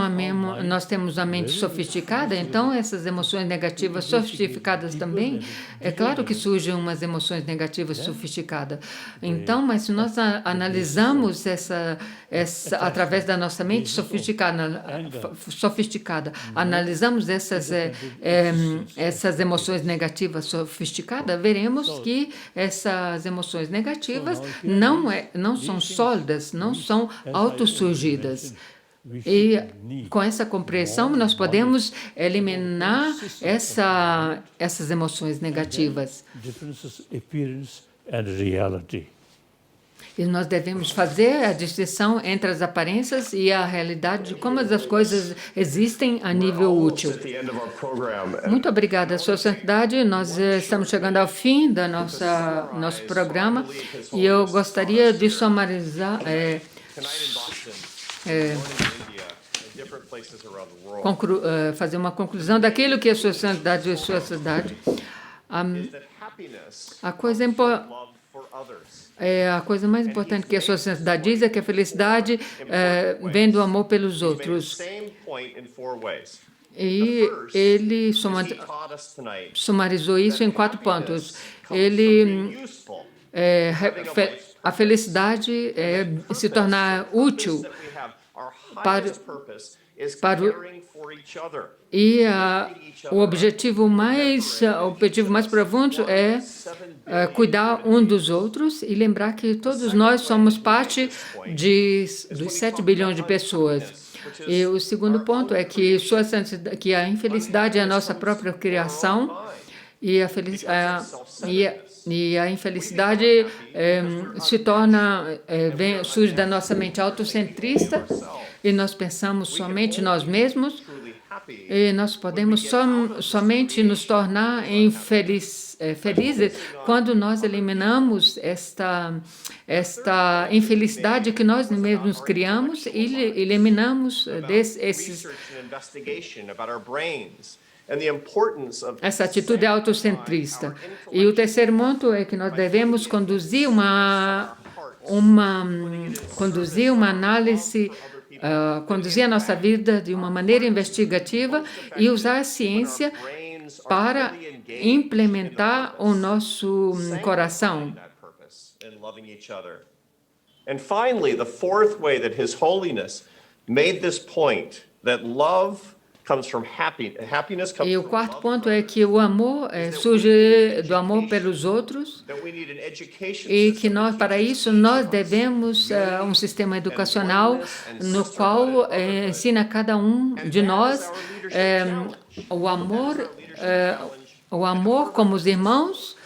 S2: temos a mente sofisticada, então essas emoções negativas sofisticadas também, é claro que surgem umas emoções negativas sofisticadas. Então, mas se nós analisamos através da nossa mente sofisticada, analisamos essas emoções negativas sofisticadas, veremos que essas emoções negativas não são sólidas, não são autossurgidas. E com essa compreensão nós podemos eliminar essas emoções negativas.
S3: Differences, appearance and reality.
S2: E nós devemos fazer a distinção entre as aparências e a realidade de como as coisas existem a nível útil. Muito obrigada, Sua Santidade. Nós estamos chegando ao fim do nosso programa e eu gostaria de sumarizar. fazer uma conclusão daquilo que é sua santidade e sua cidade. A coisa a coisa mais importante que a sua santidade diz é que a felicidade vem do amor pelos outros. E ele sumarizou isso em 4 pontos. A felicidade é se tornar útil o objetivo mais profundo é cuidar um dos outros e lembrar que todos nós somos parte dos 7 bilhões de pessoas. E o segundo ponto é que a infelicidade é a nossa própria criação e a infelicidade surge da nossa mente autocentrista e nós pensamos somente nós mesmos e nós podemos somente nos tornar felizes quando nós eliminamos esta infelicidade que nós mesmos criamos e eliminamos essa atitude autocentrista. E o terceiro ponto é que nós devemos conduzir uma análise, conduzir a nossa vida de uma maneira investigativa e usar a ciência para implementar o nosso coração.
S1: And finally, the fourth way that His Holiness made this point that love comes from happiness comes
S2: e o quarto ponto é que o amor surge do amor pelos outros e que nós, para isso, nós devemos um sistema educacional no qual ensina a cada um de nós o amor como os irmãos.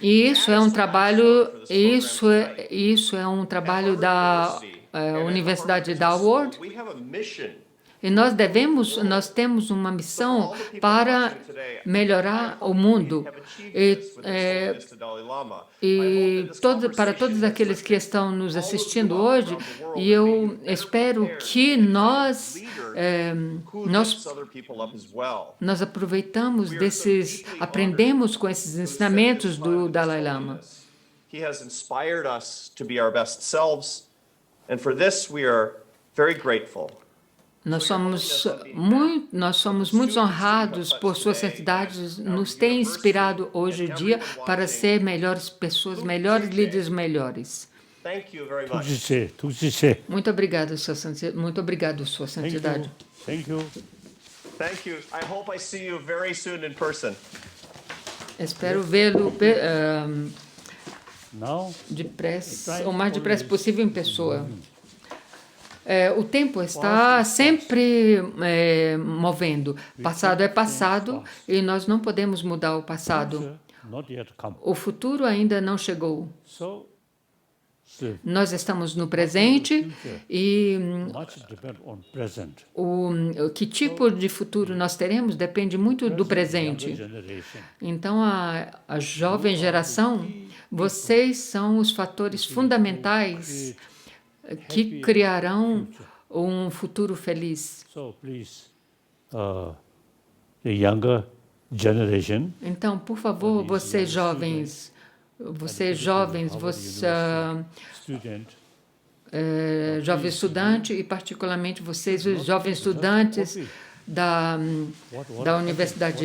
S2: E isso é um trabalho, da Universidade da Howard. E nós temos uma missão para melhorar o mundo. Para todos aqueles que estão nos assistindo hoje, e eu espero que nós aprendemos com esses ensinamentos do Dalai Lama.
S1: He has inspired us to be our best selves, and for this we are very grateful.
S2: Nós somos muito honrados por sua santidade, nos tem inspirado hoje em dia para ser melhores pessoas, melhores líderes, melhores. Muito obrigado, Sua Santidade. Muito obrigado, Sua Santidade.
S3: Thank you.
S1: Thank you. I hope I see you very soon in person.
S2: Espero vê-lo o mais depressa possível em pessoa. O tempo está sempre movendo. Passado é passado e nós não podemos mudar o passado. O futuro ainda não chegou. Nós estamos no presente e que tipo de futuro nós teremos depende muito do presente. Então, a jovem geração, vocês são os fatores fundamentais que criarão um futuro feliz. Então, por favor, vocês jovens, jovem estudante e particularmente vocês, os jovens estudantes da Universidade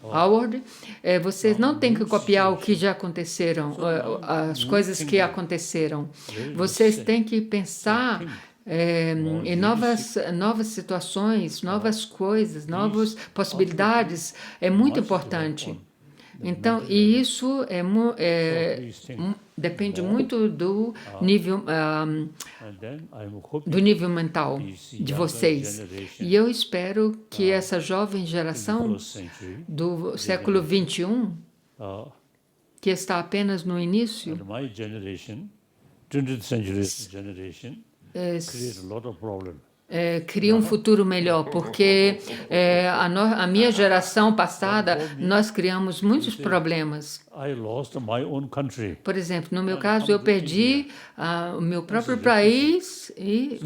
S2: Howard, vocês não têm que copiar o que já aconteceram, as coisas que aconteceram. Vocês têm que pensar em novas situações, novas coisas, novas possibilidades. É muito importante. Então, e isso depende muito do nível mental de vocês. E eu espero que essa jovem geração do século XXI, que está apenas no início, cria um futuro melhor, porque a minha geração passada, nós criamos muitos problemas.
S3: I lost my own country.
S2: Por exemplo, no meu caso, eu perdi o meu próprio país e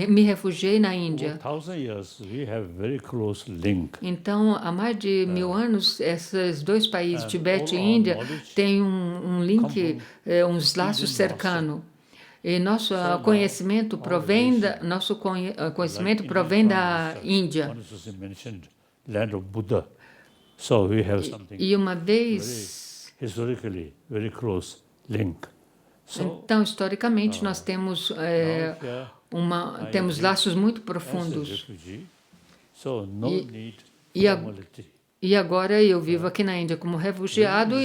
S2: me refugiei na Índia.
S3: For 1,000 years, we have very close link.
S2: Então, há mais de 1000 anos, esses dois países, Tibete e Índia, têm um link, uns laços cercanos. E nosso conhecimento provém da Índia.
S3: One is mentioned, land of Buddha. So we have something
S2: E uma vez,
S3: historically very close link. So
S2: então, historicamente, nós temos temos laços muito
S3: as a
S2: profundos.
S3: refugee, so no need
S2: e a-
S3: formality.
S2: E agora eu vivo aqui na Índia como refugiado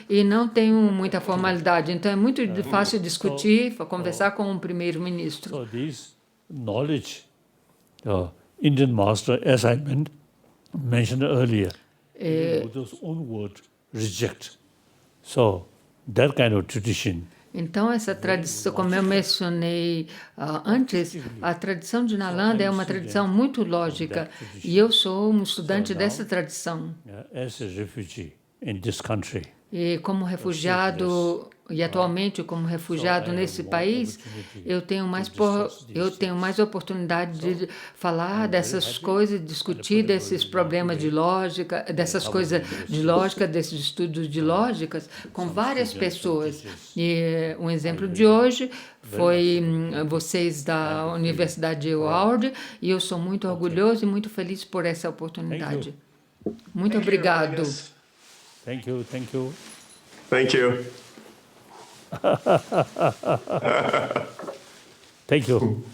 S2: e não tenho muita formalidade. Então é muito fácil discutir, conversar com o primeiro-ministro.
S3: So this knowledge, Indian master, as I mentioned earlier, Buddha's own word, reject. So that kind of tradition.
S2: Então, essa tradição, como eu mencionei antes, a tradição de Nalanda é uma tradição muito lógica. E eu sou um estudante dessa tradição.
S3: As a refugee in this country,
S2: E como refugiado, e atualmente como refugiado nesse país, eu tenho mais oportunidade de falar dessas coisas, discutir desses problemas de lógica, dessas coisas de lógica, desses estudos de lógicas, com várias pessoas. E um exemplo de hoje foi vocês da Universidade de Howard, e eu sou muito orgulhoso e muito feliz por essa oportunidade. Muito obrigado.
S3: thank you, thank you.
S1: Thank you.
S3: Thank you.